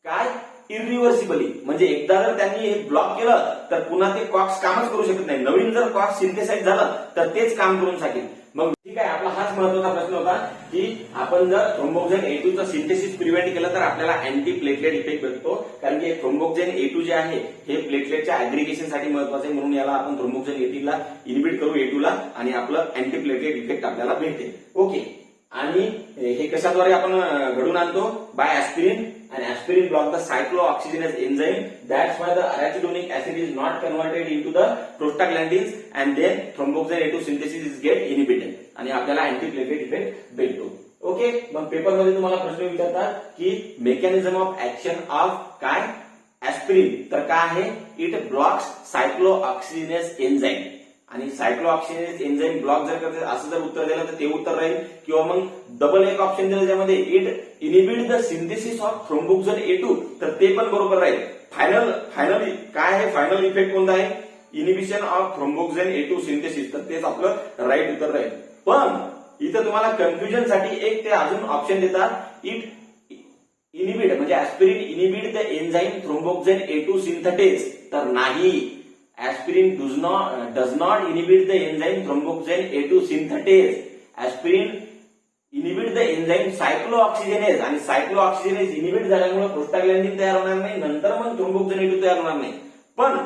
काय, इरिव्हर्सिबली, म्हणजे एकदा जर त्यांनी हे ब्लॉक केलं तर पुन्हा ते कॉक्स कामच करू शकत नाही. नवीन जर कॉक्स सिंथेसाइज झालं तर तेच काम करून टाकेल. मग ठीक आहे, आपला हाच महत्वाचा प्रश्न होता की आपण जर थ्रोम्बोक्सिन A2चं सिंथेसिस प्रिव्हेंट केलं तर आपल्याला अँटी प्लेटलेट इफेक्ट भेटतो. कारण की थ्रोम्बोक्सिन A2 जे आहे हे प्लेटलेटच्या ऍग्रिगेशनसाठी महत्वाचं आहे, म्हणून याला आपण थ्रोम्बोक्सिन A2 ला इनिबिट करू A2 ला, आणि आपलं अँटी प्लेटलेट इफेक्ट आपल्याला भेटेल. ओके, आणि हे कशाद्वारे आपण घडून आणतो, bye ऍस्पिरिन. And aspirin block the cyclooxygenase enzyme. That's why the arachidonic acid is not converted into the prostaglandins, and then thromboxane A2 synthesis is get inhibited. आणि आपल्याला अँटीप्लेटलेट इफेक्ट भेटतो. ओके, मग पेपर मध्ये तुम्हाला प्रश्न विचारतात की मेकॅनिझम ऑफ ऍक्शन ऑफ काय, ऍस्पिरिन, तर काय आहे, इट ब्लॉक्स सायक्लोऑक्सिजनेस एन्झाईम. आणि सायक्लोऑक्सिजनेस एन्झाईम ब्लॉक जर करते असं जर उत्तर दिलं तर ते उत्तर राहील. किंवा मग डबल एक ऑप्शन दिलं ज्यामध्ये it inhibit the synthesis of thromboxane A2, तर ते पण बरोबर राहील. फायनल काय आहे, फायनल इफेक्ट कोणता आहे, inhibition of thromboxane A2 synthesis, तर तेच आपलं राईट उत्तर राहील. पण इथं तुम्हाला कन्फ्युजन साठी एक ते अजून ऑप्शन देतात, इट इनिबिट म्हणजे aspirin inhibit the enzyme thromboxane A2 synthetase, तर नाही. Aspirin does not inhibit the enzyme thromboxane A2 synthetase. Aspirin inhibit the enzyme cyclooxygenase, आणि cyclooxygenase inhibit झाल्यामुळे प्रोस्टाग्लॅन्डिन तयार होणार नाही, नंतर मग थ्रोम्बोक्सिन A2 तयार होणार नाही. पण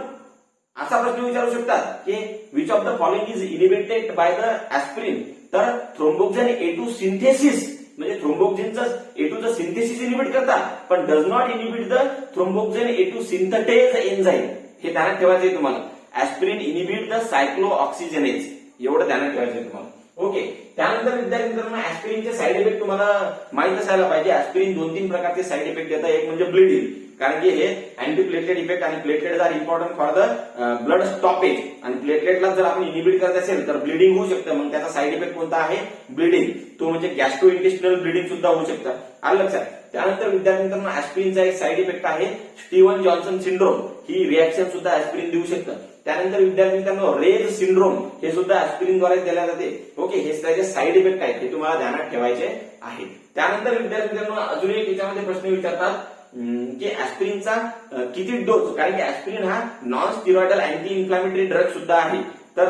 असा प्रश्न विचारू शकतात की which of the following is inhibited by the aspirin. तर थ्रोम्बोक्सिन A2 सिंथेसिस म्हणजे थ्रोम्बोक्सिनचं A2चं सिंथेसिस इनिबिट करतात, पण does not inhibit the thromboxane A2 synthetase enzyme. हे ध्यानात ठेवायचं आहे तुम्हाला. ऍस्पिरिन इनिबिट द सायक्लोऑक्सिजनेज, एवढं ध्यानात ठेवायचं आहे तुम्हाला. ओके. त्यानंतर विद्यार्थी मित्रांनो ऍस्पिरिनचे साईड इफेक्ट तुम्हाला माहित असायला पाहिजे. ऍस्पिरिन 2-3 प्रकारचे साईड इफेक्ट देतात. एक म्हणजे ब्लिडिंग, कारण की हे अँटी प्लेटलेट इफेक्ट आणि platelet are important for the blood stoppage, आणि प्लेटलेटला जर आपण इनिबिट करत असेल तर ब्लिडिंग होऊ शकतं. मग त्याचा साईड इफेक्ट कोणता आहे? ब्लिडिंग. तो म्हणजे गॅस्ट्रो इंटेस्टिनल ब्लिडिंग सुद्धा होऊ शकतं. आलं लक्षात. त्यानंतर विद्यार्थी मित्रांनो ऍस्पिरिनचा एक साईड इफेक्ट आहे स्टीव्हन जॉन्सन सिंड्रोम. ही रिॲक्शन सुद्धा ऍस्पिरिन देऊ शकतं. त्यानंतर विद्यार्थी मित्रांनो रेज सिंड्रोम हे सुद्धा ऍस्पिरिनद्वारे दिल्या जाते. ओके. हे त्याचे साईड इफेक्ट आहेत, हे तुम्हाला ध्यानात ठेवायचे आहेत. त्यानंतर विद्यार्थी मित्रांनो अजून एक याच्यामध्ये प्रश्न विचारतात की ऍस्पिरिनचा किती डोस, कारण की ऍस्पिरिन हा non steroidal anti inflammatory drug सुद्धा आहे. तर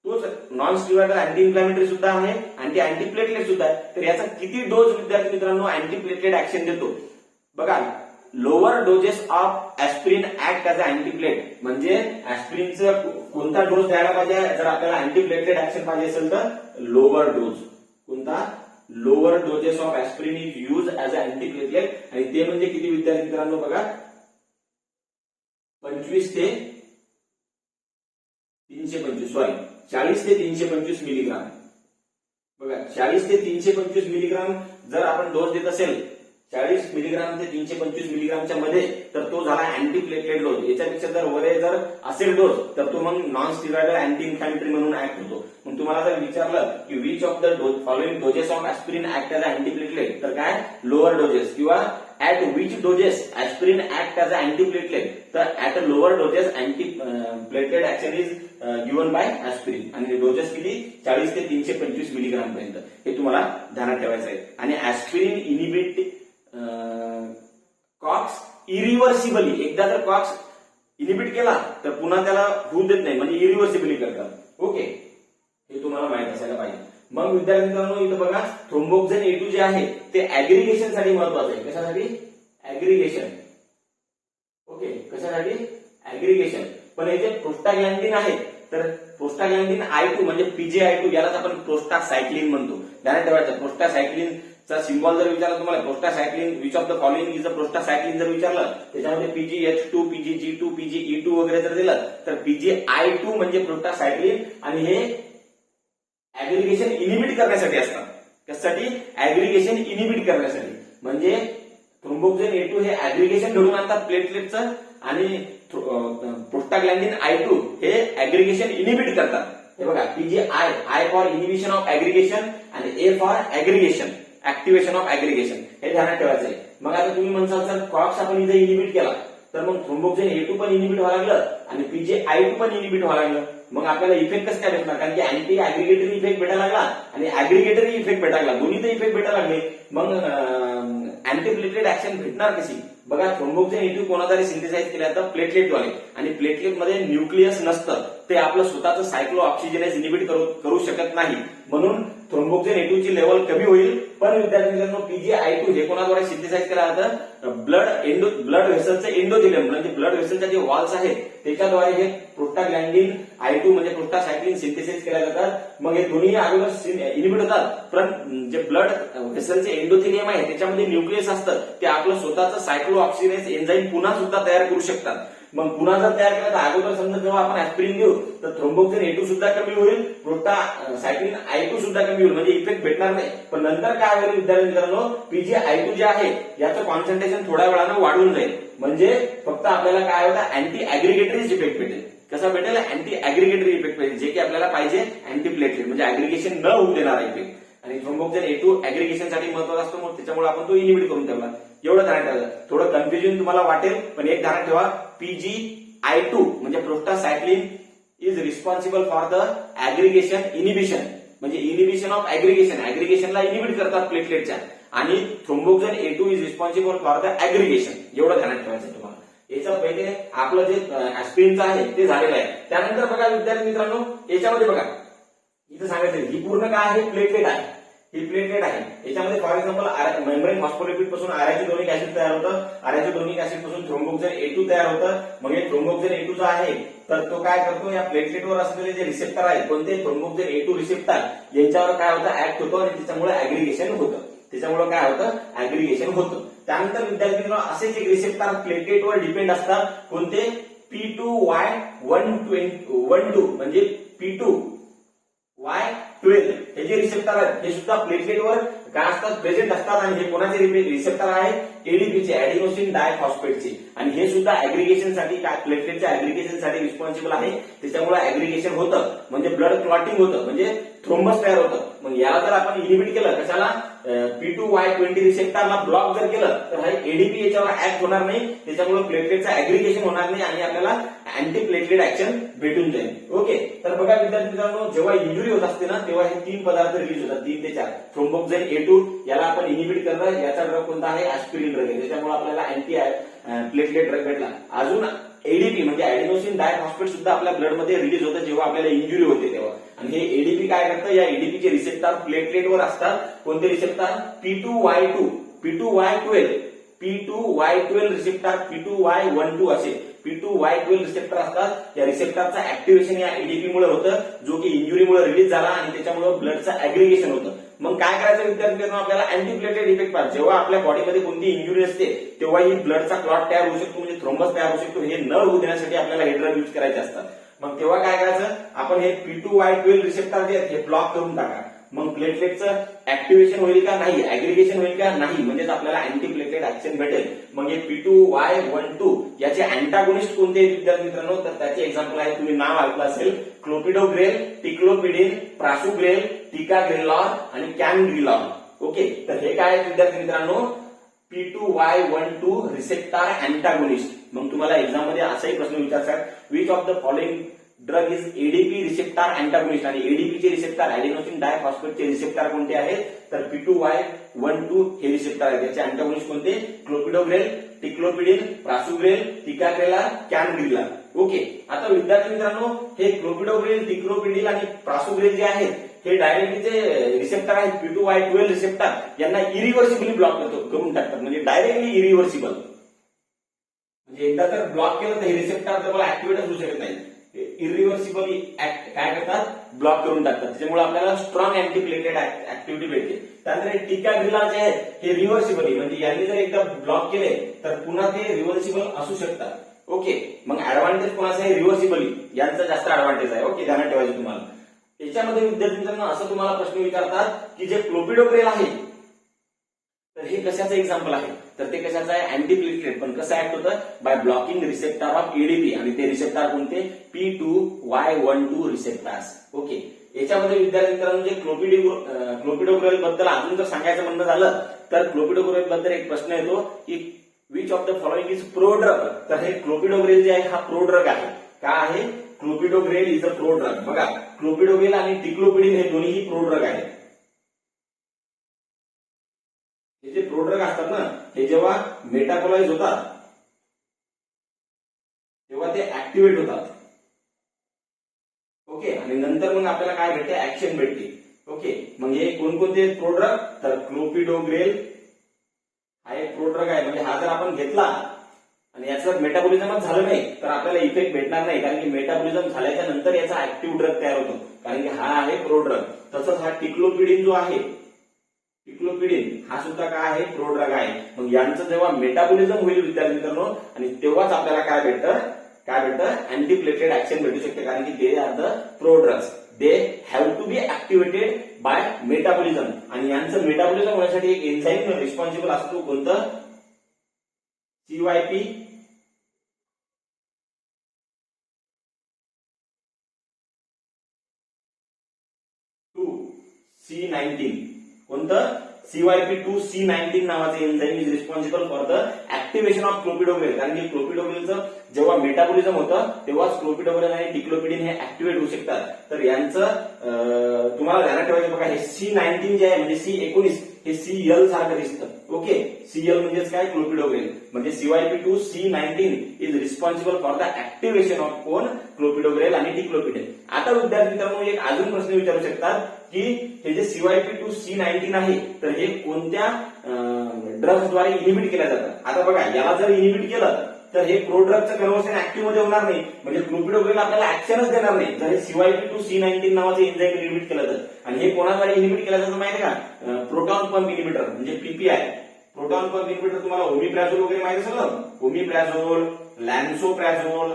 तोच नॉन स्टिरॉइडल अँटी इन्फ्लॅमेटरी सुद्धा आहे आणि अँटी प्लेटलेट सुद्धा आहे. तर याचा किती डोस विद्यार्थी मित्रांनो अँटी प्लेटलेट ऍक्शन देतो? बघा, lower doses of aspirin act as a antiplatelet. म्हणजे ऍस्पिरिनचा कोणता डोस द्यायला पाहिजे जर आपल्याला अँटीप्लेटलेट ऍक्शन पाहिजे असेल तर लोअर डोज. कोणता? Lower doses of aspirin is use as a antiplatelet. आणि ते म्हणजे किती विद्यार्थी मित्रांनो? बघा, 25 ते 325 मिलीग्राम. बघा, 40 ते 325 मिलीग्राम जर आपण डोस देत असेल, 40 मिलीग्राम ते 325 मिलीग्रामच्या मध्ये, तर तो झाला अँटी प्लेटलेट डोस. याच्यापेक्षा जर वरे जर असेल डोस तर तो मग नॉन स्टिरॉइडल अँटी इन्फ्लॅमेटरी म्हणून ऍक्ट होतो. मग तुम्हाला जर विचारलं की which of the following doses of aspirin act as anti platelet, तर काय? Lower doses. किंवा at which doses aspirin act as a anti platelet, तर at lower doses anti platelet action is given by aspirin. आणि doses किती? 40 ते 325 milligram पर्यंत. हे तुम्हाला ध्यानात ठेवायचं आहे. आणि ऍस्पिरिन इनिबिट कॉक्स इरिव्हर्सिबली. एकदा जर कॉक्स इनिबिट केला तर पुन्हा त्याला होऊ देत नाही, म्हणजे इरिव्हर्सिबली करतात. ओके. हे तुम्हाला माहित असायला पाहिजे. मग विद्यार्थी मित्रांनो इथं बघा, थ्रोम्बोक्सिन A2 जे आहे ते ऍग्रिगेशन साठी महत्वाचं आहे. कशासाठी? ऍग्रिगेशन. ओके. कशासाठी? ऍग्रिगेशन. पण हे जे प्रोस्टाग्लॅन्डिन आहे, तर प्रोस्टाग्लॅन्डिन I2 म्हणजे PGI2, यालाच आपण प्रोस्टासायक्लिन म्हणतो. ध्यानात ठेवायचं. प्रोस्टासायक्लिनचा सिम्बॉल जर विचारला तुम्हाला, prostacyclin which of the following is a prostacyclin जर विचारलं, त्याच्यामध्ये PGH2, PGG2, PGE2 वगैरे जर दिलं, तर PGI2 म्हणजे प्रोस्टासायक्लिन. आणि हे ऍग्रिगेशन इनिबिट करण्यासाठी असतात. कशासाठी? ऍग्रिगेशन इनिबिट करण्यासाठी. म्हणजे थ्रोम्बोक्सिन A2 हे ऍग्रिगेशन घडून आणतात प्लेटलेटचं, आणि प्रोस्टाग्लॅन्डिन I2 हे ऍग्रिगेशन इनिबिट करतात. हे बघा, I फॉर इनिबिशन ऑफ ऍग्रिगेशन आणि A फॉर ऍग्रिगेशन, ऍक्टिव्हेशन ऑफ ऍग्रिगेशन. हे ध्यानात ठेवायचं आहे. मग आता तुम्ही म्हणसाल सर कॉक्स आपण इथे इनिबिट केला, तर मग थ्रोम्बोक्सिन A2 पण इनिबिट व्हायला लागलं आणि PGI2 पण इनिबिट व्हायला लागलं. मग आपल्याला इफेक्ट कसं काय भेटणार? कारण की अँटी ऍग्रिगेटरी इफेक्ट भेटायला लागला आणि ऍग्रिगेटरी इफेक्ट भेटायला लागला. दोन्ही तर इफेक्ट भेटायला लागले. मग अँटी प्लेटलेट ऍक्शन भेटणार कशी? बघा, थ्रोम्बोक्सिन A2 कोणाद्वारे सिंथेसाइज केलं जातं? प्लेटलेटद्वारे. आणि प्लेटलेटमध्ये न्यूक्लियस नसतं, ते आपलं स्वतःचं सायक्लो ऑक्सिजनेज इनिबिट करू शकत नाही. म्हणून थ्रोम्बोक्सिन A2 ची लेवल कमी होईल. पण विद्यार्थी मित्रांनो, PGI2 हे कोणाद्वारे सिंथेसाइज केलं जातं? ब्लड व्हेसलचे एंडोथेलियम, म्हणजे ब्लड व्हेसलच्या जे वॉल्स आहेत त्याच्याद्वारे हे प्रोस्टाग्लॅन्डिन I2 म्हणजे प्रोस्टासायक्लिन सिंथेसाइज केल्या जातात. मग हे दोन्ही अगोदर इनिबिट होतात, पण जे ब्लड व्हेसलचे एंडोथेलियम आहे त्याच्यामध्ये न्यूक्लियस असतं, ते आपलं स्वतःचं सायक्लो ऑक्सिजनेज एन्झाईम पुन्हा सुद्धा तयार करू शकतात. मग पुन्हा जर तयार केलं तर अगोदर समजा जेव्हा आपण ऍस्पिरिन देऊ तर थ्रोम्बोक्सिन A2 सुद्धा कमी होईल, प्रोस्टासायक्लिन I2 सुद्धा कमी होईल, म्हणजे इफेक्ट भेटणार नाही. पण नंतर काय होईल विद्यार्थी मित्रांनो? PGI2 जे आहे याचं कॉन्सन्ट्रेशन थोड्या वेळानं वाढून जाईल. म्हणजे फक्त आपल्याला काय होतं? अँटी ऍग्रिगेटरीज इफेक्ट भेटेल. कसा भेटेल? अँटी ऍग्रिगेटरी इफेक्ट भेटेल, जे की आपल्याला पाहिजे अँटी प्लेटलेट, म्हणजे ऍग्रिगेशन न होऊ देणारा इफेक्ट. आणि थ्रोम्बोक्सिन A2 ऍग्रिगेशन साठी महत्वाचा असतो, मग त्याच्यामुळे आपण तो इनिबिट करून ठेवला. एवढं ध्यानात ठेवा. थोडं कन्फ्युजन तुम्हाला वाटेल, पण एक ध्यानात ठेवा, PGI2 म्हणजे prostacyclin is responsible for the aggregation inhibition, म्हणजे इनिबिशन ऑफ ऍग्रिगेशन. ऍग्रिगेशनला इनिबिट करतात प्लेटलेटच्या. आणि thromboxane A2 is responsible for the aggregation. एवढं ध्यानात ठेवायचं तुम्हाला. याचं पहिले आपलं जे ऍस्पिरिनचं आहे ते झालेलं आहे. त्यानंतर बघा विद्यार्थी मित्रांनो, याच्यामध्ये बघा इथं सांगायचं ही पूर्ण काय आहे? प्लेटलेट आहे. ही प्लेटलेट आहे. याच्यामध्ये फॉर एक्झाम्पल मेम्ब्रेन फॉस्फोलिपिड पासून आर्याचिडोनिक ऍसिड तयार होतं. आर्याचिडोनिक ऍसिड पासून थ्रोम्बोक्सिन A2 तयार होतं. मग हे थ्रोम्बोक्सिन A2 जो आहे तर तो काय करतो, या प्लेटलेटवर असलेले जे रिसेप्टर आहेत कोणते थ्रोम्बोक्सिन A2 रिसेप्टर यांच्यावर काय होतं, ऍक्ट होतो आणि त्याच्यामुळे ऍग्रिगेशन होतं. त्याच्यामुळे काय होतं, ऍग्रिगेशन होतं. त्यानंतर विद्यार्थी असेच एक रिसेप्टर प्लेटलेटवर डिपेंड असतात कोणते, P2Y12 म्हणजे P2Y12 हे जे रिसेप्टर आहेत हे सुद्धा प्लेटलेटवर काय असतात, प्रेझेंट असतात. आणि हे कोणाचे रिसेप्टर आहेत, एडीपीचे, ऍडिनोसिन डायफॉस्फेटचे. आणि हे सुद्धा ऍग्रिगेशनसाठी काय, प्लेटलेटच्या ऍग्रिगेशनसाठी रिस्पॉन्सिबल आहे. त्याच्यामुळे ऍग्रिगेशन होतं म्हणजे ब्लड क्लॉटिंग होतं म्हणजे थ्रोम्बस तयार होतं. मग याला जर आपण इनिबिट केलं कशाला, P2Y20 रिसेप्टरला ब्लॉक जर केलं तर हे एडीपी याच्यावर ऍक्ट होणार नाही. त्याच्यामुळे प्लेटलेटचं ऍग्रिगेशन होणार नाही आणि आपल्याला अँटी प्लेटलेट ऍक्शन भेटून जाईल. ओके, तर बघा विद्यार्थी मित्रांनो, जेव्हा इंजुरी होत असते ना तेव्हा हे 3 पदार्थ रिलीज होतात, 3 ते 4. थ्रोम्बोक्सिन A2 याला आपण इनिबिट करणार, याचा ड्रग कोणता आहे, ऍस्पिरिन ड्रग आहे. त्याच्यामुळे आपल्याला अँटी प्लेटलेट ड्रग भेटला. अजून एडीपी म्हणजे ऍडिनोसिन डायफॉस्फेट सुद्धा आपल्या ब्लडमध्ये रिलीज होतं जेव्हा आपल्याला इंजुरी होते तेव्हा. आणि हे एडीपी काय करतं, या एडीपीचे रिसेप्टर प्लेटलेटवर असतात. कोणते रिसेप्टर, P2Y12 रिसेप्टर, P2Y12 असे P2Y12 रिसेप्टर असतात. या रिसेप्टरचं ऍक्टिव्हेशन या एडीपी मुळे होतं, जो की इंजुरीमुळे रिलीज झाला आणि त्याच्यामुळे ब्लडचं ऍग्रिगेशन होतं. मग काय करायचं विद्यार्थ्यांना, आपल्याला अँटीप्लेटलेट इफेक्ट पाहिजे. जेव्हा आपल्या बॉडीमध्ये कोणती इंजुरी असते तेव्हा ही ब्लडचा क्लॉट तयार होऊ शकतो म्हणजे थ्रोम्बस तयार होऊ शकतो. हे न होऊ देण्यासाठी आपल्याला हे ड्रग यूज करायचे असतात. मग तेव्हा काय करायचं, आपण हे P2Y12 रिसेप्टर जे आहेत हे ब्लॉक करून टाका. मग प्लेटलेटचं ऍक्टिव्हेशन होईल का नाही, ऍग्रिगेशन होईल का नाही, म्हणजेच आपल्याला अँटी प्लेटलेट ऍक्शन भेटेल. मग हे P2Y12 याचे अँटागोनिस्ट कोणते आहेत विद्यार्थी मित्रांनो, तर त्याचे एक्झाम्पल आहे, तुम्ही नाव ऐकलं असेल, क्लोपिडोग्रेल, टिक्लोपिडिन, प्रासुग्रेल, टिकाग्रेलॉर आणि कॅनग्रिलॉर. ओके, तर हे काय आहेत विद्यार्थी मित्रांनो, P2Y12 रिसेप्टर अँटागोनिस्ट. मग तुम्हाला एक्झाम मध्ये असाही प्रश्न विचारतात, which of the following drug is ADP receptor antagonist. आणि एडीपीचे रिसेप्टर ऍडिनोसिन डायफॉस्फेटचे रिसेप्टर कोणते आहेत, तर P2Y12 हे रिसेप्टर आहे. त्याचे अँटागोनिस्ट कोणते, क्लोपिडोग्रेल, टिक्लोपिडिन, प्रासुग्रेल, टिकाग्रेलॉर, कॅनग्रिलॉर. ओके, आता विद्यार्थी मित्रांनो, हे क्लोपिडोग्रेल, टिक्लोपिडिन आणि प्रासुग्रेल जे आहेत हे डायरेक्टली जे रिसेप्टर आहेत P2Y12 रिसेप्टर यांना इरिव्हर्सिबली ब्लॉक करून टाकतात. म्हणजे डायरेक्टली इरिव्हर्सिबल, म्हणजे एकदा जर ब्लॉक केलं तर हे रिसेप्टर तुम्हाला ऍक्टिव्हेट होऊ शकत नाही. इरिव्हर्सिबली काय करतात, ब्लॉक करून टाकतात. त्याच्यामुळे आपल्याला स्ट्रॉंग अँटी प्लेटलेट ऍक्टिव्हिटी भेटते. त्यानंतर टिकाग्रेलॉर जे आहेत हे रिव्हर्सिबली, म्हणजे यांनी जर एकदा ब्लॉक केले तर पुन्हा ते रिव्हर्सिबल असू शकतात. ओके, मग ऍडव्हान्टेज कोणाचा आहे, रिव्हर्सिबली यांचा जास्त ऍडव्हान्टेज आहे. ओके, ध्यानात ठेवायचं तुम्हाला. याच्यामध्ये विद्यार्थ्यांना असं तुम्हाला प्रश्न विचारतात की जे क्लोपिडोग्रेल आहे तर हे कशाचं एक्झाम्पल आहे, तर ते कशाचं आहे, अँटी प्लेटलेट. पण कसं ऍक्ट होतं, by blocking receptor of ADP. आणि ते रिसेप्टर कोणते, P2Y12 रिसेप्टर्स. ओके, याच्यामध्ये विद्यार्थी मित्रांनो जे क्लोपिडोग्रेल बद्दल अजून जर सांगायचं म्हणणं झालं तर क्लोपिडोग्रेल बद्दल एक प्रश्न येतो की which of the following is prodrug. तर हे क्लोपिडोग्रेल जे आहे हा प्रोड्रग आहे. काय आहे, क्लोपिडोग्रेल इज अ प्रोड्रग. बघा, क्लोपिडोग्रेल आणि टिक्लोपिडिन हे दोन्ही प्रोड्रग आहेत. हे जे प्रोड्रग असतात ना हे जेव्हा मेटाबोलाइज होतात तेव्हा ते ऍक्टिव्हेट होतात. ओके, आणि नंतर मग आपल्याला काय भेटते, ऍक्शन भेटते. ओके, मग हे कोणकोणते प्रोड्रग, तर क्लोपिडोग्रेल हा एक प्रोड्रग आहे. म्हणजे हा जर आपण घेतला आणि याचं मेटाबॉलिझमच झालं नाही तर आपल्याला इफेक्ट भेटणार नाही, कारण की मेटाबॉलिझम झाल्याच्या नंतर याचा ऍक्टिव्ह ड्रग तयार होतो, कारण की हा आहे प्रोड्रग. तसंच हा टिक्लोपिडिन जो आहे, टिक्लोपिडिन हा सुद्धा काय आहे, प्रोड्रग आहे. मग यांचं जेव्हा मेटाबॉलिझम होईल विद्यार्थी मित्रांनो आणि तेव्हाच आपल्याला काय भेटतं, अँटी प्लेटलेट ऍक्शन भेटू शकते, कारण की they are the prodrugs. They have to be activated by metabolism. आणि यांचं मेटाबॉलिझम होण्यासाठी एक एन्झाईम रिस्पॉन्सिबल असतो, कोणतं, CYP C19. कोणतं, CYP2C19 नावाचे enzyme is responsible for the activation of clopidogrel. कारण की क्लोपिडोग्रेलचं जेव्हा मेटाबॉलिझम होतं तेव्हाच क्लोपिडोग्रेल आणि टिक्लोपिडिन हे ऍक्टिव्हेट होऊ शकतात. तर यांचं तुम्हाला ध्यानात ठेवायचं बघा, हे C19 जे आहे म्हणजे C19 हे CL सारखं दिसतं. ओके, CL म्हणजेच काय, क्लोपिडोग्रेल. म्हणजे CYP2C19 is responsible for the activation of कोण, क्लोपिडोग्रेल आणि डिक्लोपिडेल. आता विद्यार्थी मित्रांनो एक अजून प्रश्न विचारू शकतात की हे जे CYP2C19 आहे तर हे कोणत्या ड्रग्सद्वारे इनिबिट केल्या जातं. आता बघा, याला जर इनिबिट केलं तर हे प्रोड्रगचं कन्व्हर्शन ऍक्टिव्ह मध्ये होणार नाही, म्हणजे क्लोपिडोग्रेल आपल्याला ऍक्शनच देणार नाही जर हे CYP2C19 नावाचं एन्झाईम इनिबिट केलं तर. आणि हे कोणाद्वारे इनिबिट केलं जातं माहिती का, प्रोटॉन पंप इनिबिटर म्हणजे PPI. प्रोटॉन पंप इनिबिटर तुम्हाला ओमिप्राझोल वगैरे माहिती असेल ना, ओमिप्राझोल, लॅन्सोप्राझोल,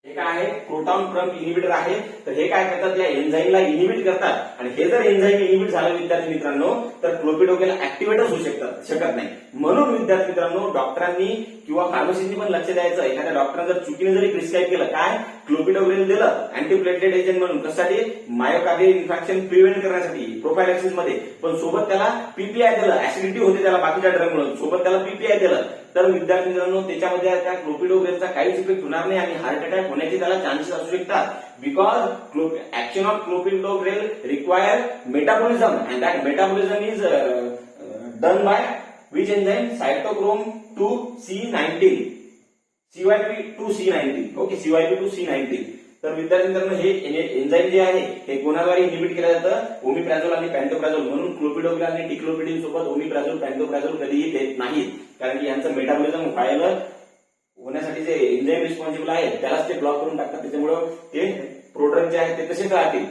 हे काय आहे, प्रोटॉन पंप इनिबिटर आहे. तर हे काय करतात, या एन्झाईमला इनिबिट करतात आणि हे जर एन्झाईम इनिबिट झालं विद्यार्थी मित्रांनो तर क्लोपिडोग्रेल ऍक्टिव्हेटच होऊ शकत नाही. म्हणून विद्यार्थी मित्रांनो डॉक्टरांनी किंवा फार्मसीनी पण लक्ष द्यायचं, एखाद्या डॉक्टरने जर चुकीने जरी प्रिस्क्राईब केलं काय, क्लोपिडोग्रेल दिलं अँटीप्लेटलेट एजंट म्हणून, कशासाठी, मायोकार्डियल इन्फेक्शन प्रिव्हेंट करण्यासाठी प्रोफायलॅक्सिस मध्ये, पण सोबत त्याला PPI दिलं, ऍसिडिटी होते त्याला बाकीच्या ड्रग म्हणून, सोबत त्याला PPI दिलं, तर विद्यार्थी मित्रांनो त्याच्यामध्ये त्या क्लोपिडोग्रेलचा काहीच इफेक्ट होणार नाही आणि हार्ट अटॅक होण्याचे त्याला चान्सेस असू शकतात. Because action of clopidogrel require metabolism and that metabolism is done by which enzyme, cytochrome 2C19, CYP2C19. Okay, CYP2C19. तर विद्यार्थी मित्रांनो हे एन्झाईम जे आहे हे कोणाद्वारे इनिबिट केलं जातं, ओमिप्राझोल आणि पॅन्टोप्राझोल. म्हणून क्लोपिडोग्रेल आणि डिक्लोपिडिन सोबत ओमिप्राझोल, पॅन्टोप्राझोल कधीही देत नाहीत, कारण की यांचं मेटाबॉलिझम व्हायला होण्यासाठी जे एन्झाईम रिस्पॉन्सिबल आहे त्यालाच ते ब्लॉक करून टाकतात. त्याच्यामुळे ते प्रोडक्ट जे आहेत ते तसेच राहतील,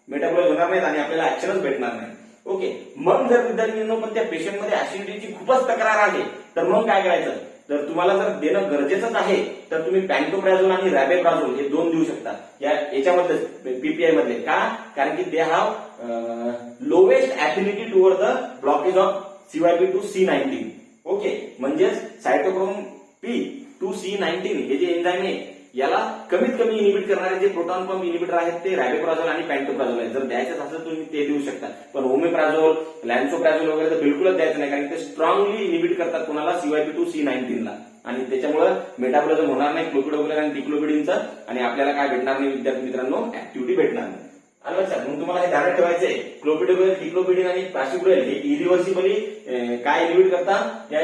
मेटाबॉलाइज होणार नाहीत आणि आपल्याला ऍक्शनच भेटणार नाही. ओके, मग जर विद्यार्थ्यांनो पण त्या पेशंटमध्ये ऍसिडिटीची खूपच तक्रार आहे तर मग काय करायचं, तर तुम्हाला जर देणं गरजेचंच आहे तर तुम्ही पॅन्टोप्राझोल आणि रॅबेप्राझोल हे दोन देऊ शकता याच्यामध्ये PPI मधले. का, कारण की they have lowest affinity toward the blockage of CYP2C19. Okay, म्हणजेच सायटोक्रोम P2C19 हे जे एन्झाईम आहे याला कमीत कमी इनिबिट करणारे जे प्रोटॉन पंप इनिबिटर आहेत ते रॅबेप्राझोल आणि पॅन्टोप्राझोल आहेत. जर द्यायचं असेल तुम्ही ते देऊ शकता, पण ओमिप्राझोल, लॅन्सोप्राझोल वगैरे तर बिलकुलच द्यायचं नाही, कारण ते स्ट्रॉंगली इनिबिट करतात कोणाला, CYP2C19 ला, आणि त्याच्यामुळे मेटाबॉलिझम होणार नाही क्लोपिडोग्रेल आणि डिक्लोपिडिनचं, आणि आपल्याला काय भेटणार नाही विद्यार्थी मित्रांनो, ऍक्टिव्हिटी भेटणार नाही. आलं लक्षात. मग तुम्हाला हे ध्यानात ठेवायचंय, क्लोपिडोग्रेल, डिक्लोपिडिन आणि प्रासिग्रेल हे इरिव्हर्सिबली काय इनिबिट करतात, या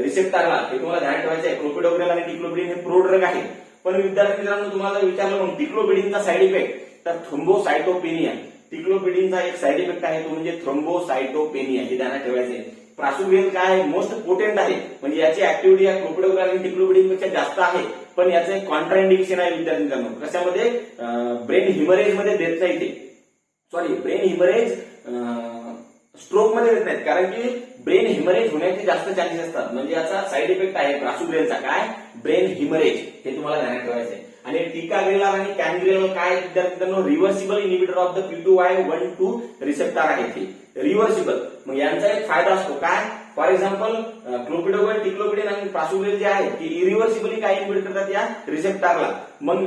रिसेप्टरला, हे तुम्हाला ध्यानात ठेवायचंय. क्लोपिडोग्रेल आणि डिक्लोपिडिन हे प्रोड्रग आहे. पण विद्यार्थी मित्रांनो तुम्हाला विचारलं मग डिक्लोपिडिनचा साईड इफेक्ट, तर थ्रोम्बोसायटोपेनिया. डिक्लोपिडिनचा एक साईड इफेक्ट आहे तो म्हणजे थ्रोम्बोसायटोपेनिया, हे ध्यानात ठेवायचंय. प्रासुग्रेल काय आहे, मोस्ट पोटेंट आहे, म्हणजे याची ऍक्टिव्हिटी या क्लोपिडोग्रेल आणि डिक्लोपिडिन पेक्षा जास्त आहे, पण याचं एक कॉन्ट्राइंडिकेशन आहे विद्यार्थी मित्रांनो. कशामध्ये, ब्रेन हिमरेज मध्ये देत नाही ते, सॉरी ब्रेन हिमरेज स्ट्रोक मध्ये देत नाहीत, कारण की ब्रेन हिमरेज होण्याचे जास्त चान्सेस असतात. म्हणजे याचा साईड इफेक्ट आहे प्रासुग्रेलचा काय, ब्रेन हिमरेज, हे तुम्हाला ध्यानात ठेवायचंय. आणि टिकाग्रेलर आणि कॅनग्रेलर काय विद्यार्थ्यांनो, reversible inhibitor of the P2Y12 receptor आहे ते, रिव्हर्सिबल. मग यांचा एक फायदा असतो काय, फॉर एक्झाम्पल क्लोपिडोग्रेल, डिक्लोपिडिन आणि प्रासुग्रेल जे आहे ते इरिव्हर्सिबली काय इनिबिट करतात या रिसेप्टरला. मग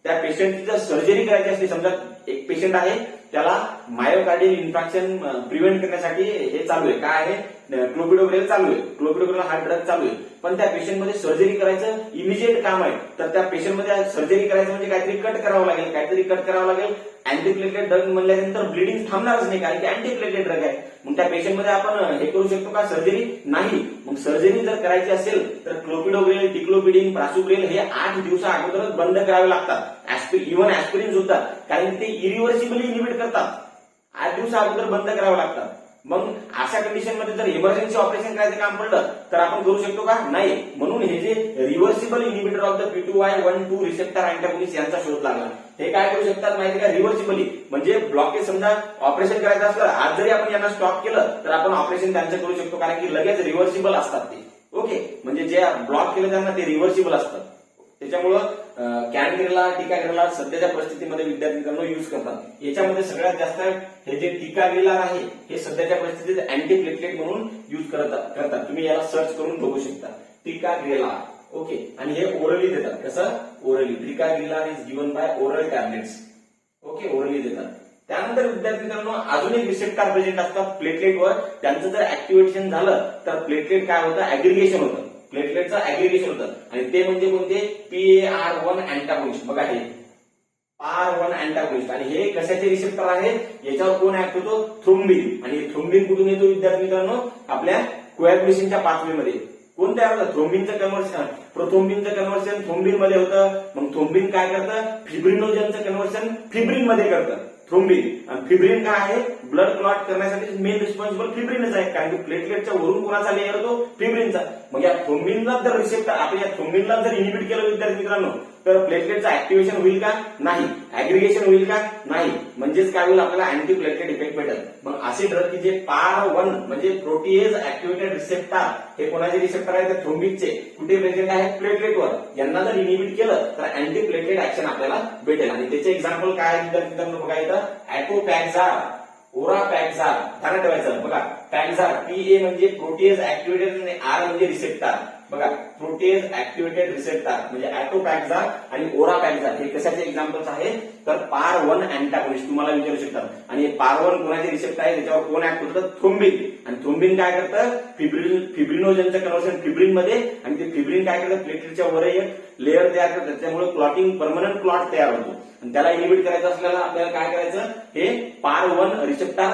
त्या पेशंटची जर सर्जरी करायची असली, समजा एक पेशंट आहे त्याला मायोकार्डियल इन्फेक्शन प्रिव्हेंट करण्यासाठी हे चालू आहे, काय आहे, क्लोपिडोग्रेल चालू आहे, क्लोपिडोग्रेल हा ड्रग चालू आहे, पण त्या पेशंटमध्ये सर्जरी करायचं इमिजिएट काम आहे, तर त्या पेशंटमध्ये सर्जरी करायचं म्हणजे काहीतरी कट करावं लागेल. अँटीप्लेटलेट ड्रग म्हणल्यानंतर ब्लिडिंग थांबणारच नाही, कारण की अँटीप्लेटलेट ड्रग आहे. मग त्या पेशंटमध्ये आपण हे करू शकतो का, सर्जरी नाही. मग सर्जरी जर करायची असेल तर क्लोपिडोग्रेल, डिक्लोपिडिन, प्रासुग्रेल हे 8 दिवसा अगोदरच बंद करावे लागतात. इव्हन ऍस्पिरिन सुद्धा, कारण ते इरिव्हर्सिबली इनिबिट करतात, 8 दिवसा अगोदर बंद करावे लागतात. मग अशा कंडिशन मध्ये जर इमर्जन्सी ऑपरेशन करायचं काम पडलं तर आपण करू शकतो का, नाही. म्हणून हे जे reversible inhibitor of the P2Y12 receptor antagonist यांचा शोध लागला. हे काय करू शकतात माहिती का, रिव्हर्सिबली, म्हणजे ब्लॉकेज समजा ऑपरेशन करायचं असलं, आज जरी आपण यांना स्टॉप केलं तर आपण ऑपरेशन त्यांचं करू शकतो, कारण की लगेच रिव्हर्सिबल असतात ते. ओके, म्हणजे जे ब्लॉक केलं त्यांना ते रिव्हर्सिबल असतात. त्याच्यामुळं कॅनग्रेला, टिकाग्रेला सध्याच्या परिस्थितीमध्ये विद्यार्थ्यांना युज करतात. याच्यामध्ये सगळ्यात जास्त हे जे टिकाग्रेला आहे हे सध्याच्या परिस्थितीत अँटीप्लेटलेट म्हणून युज करतात. तुम्ही याला सर्च करून बघू शकता, टिकाग्रेला. ओके, आणि हे ओरली देतात. कसं, orally. Ticagrelor is given by oral tablets. Okay, orally देतात. त्यानंतर विद्यार्थ्यांनो अजून एक रिसेप्टर प्रेझेंट असतात प्लेटलेटवर. त्यांचं जर ऍक्टिव्हेशन झालं तर प्लेटलेट काय होतं, ऍग्रिगेशन होतं. प्लेटलेटचं ऍग्रिगेशन होतं, आणि ते म्हणजे कोणते, PAR1 अँटागोनिस्ट. बघा हे पार 1 अँटागोनिस्ट. आणि हे कशाचे रिसेप्टर आहे, याच्यावर कोण ऍक्ट होतो, थ्रोम्बिन. आणि थ्रोम्बिन कुठून येतो विद्यार्थी मित्रांनो, आपल्या कोॲग्युलेशनच्या पाथवेमध्ये. कोण तयार होतं, थ्रोम्बिनचं कन्व्हर्शन, प्रोथ्रोम्बिनचं कन्व्हर्शन थ्रोम्बिन मध्ये होतं. मग थ्रोम्बिन काय करतं, फिब्रिनोजनचं कन्व्हर्शन फिब्रिन मध्ये करतं थ्रोम्बिन. आणि फिब्रिन काय आहे, ब्लड क्लॉट करण्यासाठी मेन रिस्पॉन्सिबल फिब्रिनच आहे, कारण की प्लेटलेटच्या वरून कोणाचा लेअर होतो, फिब्रिनचा. मग या थ्रोम्बिनला जर रिसेप्टर, आपण या थ्रोम्बिनला जर इनिबिट केलं विद्यार्थी मित्रांनो, तर प्लेटलेटचं ऍक्टिव्हेशन होईल का, नाही. ऍग्रिगेशन होईल का, नाही. म्हणजेच काय होईल, आपल्याला अँटी प्लेटलेट इफेक्ट भेटेल. मग असे ड्रग की जे पार 1 म्हणजे प्रोटीएज ऍक्टिव्हेटेड रिसेप्टर, हे कोणाचे रिसेप्टर आहे, तर थ्रोम्बिनचे. कुठे प्रेझेंट आहे, प्लेटलेटवर. यांना जर इनिबिट केलं तर अँटी प्लेटलेट ऍक्शन आपल्याला भेटेल. आणि त्याचे एक्झाम्पल काय आहे विद्यार्थी मित्रांनो, बघा इथं ऍटोपॅक्झार, ओरापॅक्झार. ध्यानात ठेवायचं बघा, पॅक्झार पीए म्हणजे प्रोटीएज ऍक्टिव्हेटेड आणि आर म्हणजे रिसेप्टर. बघा, प्रोटीएज ऍक्टिव्हेटेड रिसेप्टर म्हणजे ऍटोपॅक्झार आणि ओरापॅक्झार हे कशाचे एक्झाम्पल्स आहे, तर पार 1 अँटागोनिस्ट तुम्हाला विचारू शकतात. आणि पार 1 कोणाचे रिसेप्टर आहे, त्याच्यावर कोण ऍक्ट होतं, थ्रोम्बिन. आणि थ्रोम्बिन काय करतं, फिब्रिनोजनचं कन्व्हर्शन फिब्रिन मध्ये. आणि ते फिब्रिन काय करतं, प्लेटलेटच्या वर एक लेअर तयार करतात, त्याच्यामुळे क्लॉटिंग, परमनंट क्लॉट तयार होतो. आणि त्याला इनिबिट करायचं असल्याला आपल्याला काय करायचं, हे पार 1 रिसेप्टर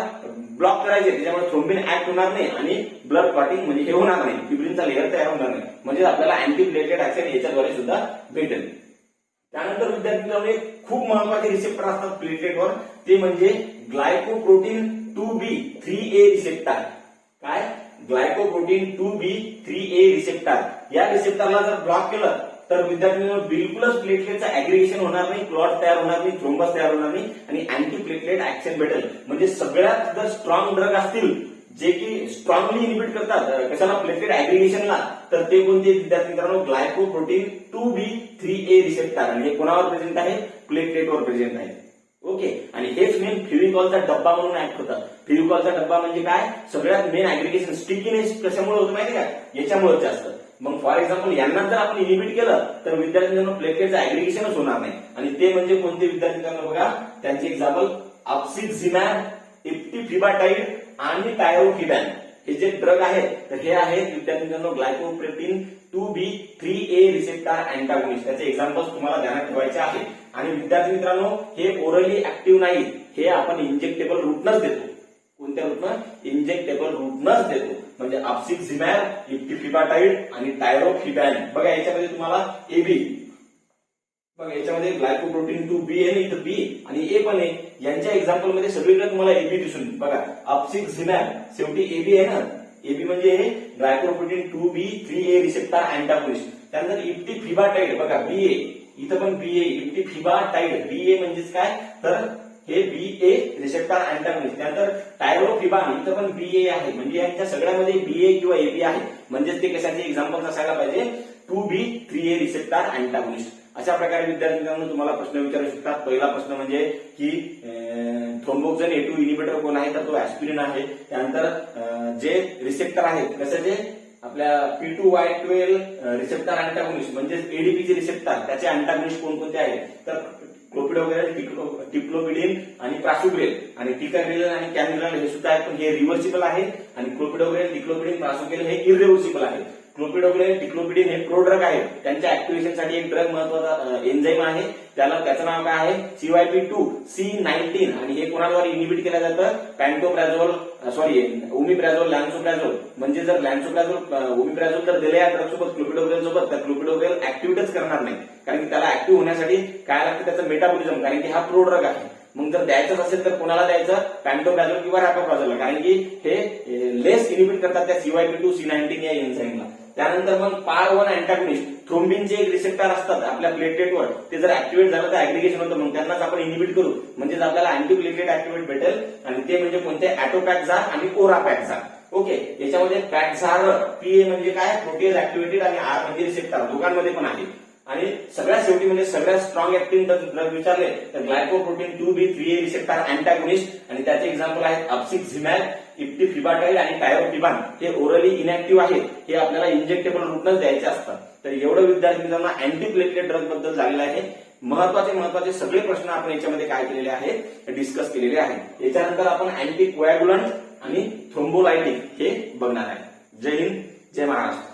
ब्लॉक करायचे, त्याच्यामुळे थ्रोम्बिन ऍक्ट होणार नाही आणि ब्लड क्लॉटिंग म्हणजे हे होणार नाही, फिब्रिनचा लेअर तयार होणार नाही. म्हणजे आपल्याला अँटी प्लेटलेट ऍक्शन याच्याद्वारे सुद्धा भेटेल. त्यानंतर विद्यार्थ्यांना खूप महत्वाचे रिसेप्टर असतात प्लेटलेटवर, ते म्हणजे ग्लायकोप्रोटीन 2B3A रिसेप्टर. काय, ग्लायकोप्रोटीन 2B3A रिसेप्टर. या रिसेप्टरला जर ब्लॉक केलं तर विद्यार्थ्यांना बिलकुलच प्लेटलेटचं ऍग्रिगेशन होणार नाही, क्लॉट तयार होणार नाही, थ्रोम्बस तयार होणार नाही आणि अँटी प्लेटलेट ऍक्शन भेटेल. म्हणजे सगळ्यात जर स्ट्रॉंग ड्रग असतील जे की स्ट्रॉंगली इनिबिट करतात कशाला, प्लेटलेट ऍग्रिगेशनला, तर ते कोणते विद्यार्थी मित्रांनो, ग्लायकोप्रोटीन 2B3A रिसेप्टर. आणि हे कोणावर प्रेझेंट आहे, प्लेटलेटवर प्रेझेंट आहे. ओके. आणि हेच मेन फेविकॉलचा डब्बा म्हणून ऍक्ट होता. फेविकॉलचा डब्बा म्हणजे काय, सगळ्यात मेन ऍग्रिगेशन, स्टिकीनेस कशामुळे होतं माहिती का, याच्यामुळे जास्त. मग फॉर एक्झाम्पल यांना जर आपण इनिबिट केलं तर विद्यार्थ्यांना प्लेटलेटचं ऍग्रिगेशनच होणार नाही. आणि ते म्हणजे कोणते विद्यार्थ्यांना बघा, त्यांचे एक्झाम्पल ऑक्सिझिमॅब, इप्टिफिबाटाइड आणि टायरोफिबॅन. हे जे ड्रग आहेत तर हे आहेत विद्यार्थ्यांना ग्लायकोप्रोटीन 2B3A रिसेप्टर अँटागोनिस्ट. त्याचे एक्झाम्पल्स तुम्हाला ध्यानात ठेवायचे आहे. आणि विद्यार्थी मित्रांनो, हे ओरली ऍक्टिव्ह नाही, हे आपण इंजेक्टेबल रूटनच देतो. कोणत्या रूटनं, इंजेक्टेबल रूटनच देतो. म्हणजे ऑक्सिझिमॅब, इप्टिफिबाटाइड आणि टायरोफिबॅन. बघा याच्यामध्ये तुम्हाला एबी, बघा याच्यामध्ये ग्लायकोप्रोटीन 2B आहे, इथं बी आणि ए पण आहे. यांच्या एक्झाम्पल मध्ये सगळीकडे तुम्हाला एबी दिसून, बघा ऑक्सिझिमॅब शेवटी एबी आहे ना, एबी म्हणजे ग्लायकोप्रोटीन 2B3A रिसेप्टर अँटागोनिस्ट. त्यानंतर इप्टिफिबाटाइड, बघा बीए, इथं पण बीए, इप्टिफिबाटाइड, बीए म्हणजेच काय, तर हे बीए रिसेप्टर अँटागोनिस्ट. त्यानंतर टायरोफिबान, इथं पण बीए आहे, म्हणजे यांच्या सगळ्यामध्ये बीए किंवा एबी आहे. म्हणजेच ते कशाचे एक्झाम्पल असायला पाहिजे, 2B3A रिसेप्टर अँटागोनिस्ट. अशा प्रकारे विद्यार्थ्यांना तुम्हाला प्रश्न विचारू शकतात. पहिला प्रश्न म्हणजे की थ्रोम्बोक्सिन A2 इनिबिटर कोण आहे, तर तो ऍस्पिरिन आहे. त्यानंतर जे रिसेप्टर आहेत कशाचे, आपल्या P2Y12 रिसेप्टर अँटागोनिस्ट म्हणजे एडीपीचे रिसेप्टर, त्याचे अँटागोनिस्ट कोणकोणते आहेत, तर क्लोपिडोग्रेल, टिक्लोपिडिन आणि प्रासोग्रेल. आणि टिकाग्रेल आणि कॅनिग्रेल हे सुद्धा आहेत, पण हे रिव्हर्सिबल आहेत. आणि क्लोपिडोग्रेल, टिक्लोपिडिन, प्रासोग्रेल हे इरिव्हर्सिबल आहेत. क्लोपिडोग्रेल, टिक्लोपिडिन हे प्रो ड्रग आहेत. त्यांच्या ऍक्टिव्हेशनसाठी एक ड्रग महत्वाचा एन्झाईम आहे, त्याचं नाव काय आहे, CYP2C19. आणि हे कोणाद्वारे इनिबिट केलं जातं, पॅन्टोप्राझोल, ओमिप्राझोल, लॅन्सोप्राझोल. म्हणजे जर लॅन्सोप्राझोल, ओमिप्राझोल जर दिले या ड्रग सोबत, क्लोपिडोग्रेल सोबत, तर क्लोपिडोग्रेल ऍक्टिव्हेटच करणार नाही, कारण की त्याला ऍक्टिव्ह होण्यासाठी काय लागतं, त्याचं मेटाबॉलिझम, कारण की हा प्रो ड्रग आहे. मग जर द्यायचं असेल तर कोणाला द्यायचं, पॅन्टोप्राझोल किंवा रॅपोप्राझोल, कारण की हे लेस इनिबिट करतात त्या CYP2C19 या एन्झाईमला. त्यानंतर मग पार 1 अँटागोनिस्ट, थ्रोम्बिनचे एक रिसेप्टर असतात आपल्या प्लेटलेटवर, ते जर ऍक्टिव्हेट झालं तर ऍग्रिगेशन होतं, मग त्यांनाच आपण इनिबिट करू, म्हणजे आपल्याला अँटी प्लेटलेट ऍक्टिव्हेट भेटेल. आणि ते म्हणजे कोणते, ऍटोपॅक्झार आणि ओरापॅक्झार. ओके. याच्यामध्ये पॅक्झार, पीए म्हणजे काय, प्रोटीएज ऍक्टिव्हेटेड आणि आर म्हणजे रिसेप्टर, दोघांमध्ये पण आहे. आणि सगळ्यात शेवटी म्हणजे सगळ्यात स्ट्रॉंग ऍक्टिंग ड्रग विचारले तर ग्लायकोप्रोटीन 2B3A रिसेप्टर अँटागोनिस्ट. आणि त्याचे एक्झाम्पल आहेत ऑक्सिझिमॅब, इप्टिफिबाटाइड आणि टायरोफिबान. हे ओरली इनॅक्टिव्ह आहेत, हे आपल्याला इंजेक्टेबल रूटनच द्यायचे असतात. तर एवढं विद्यार्थ्यांना अँटी प्लेटलेट ड्रग बद्दल झालेलं आहे. महत्वाचे सगळे प्रश्न आपण याच्यामध्ये काय केलेले आहेत, डिस्कस केलेले आहेत. याच्यानंतर आपण अँटी कोॲग्युलंट आणि थ्रोम्बोलायटिक हे बघणार आहे. जय हिंद, जय महाराष्ट्र.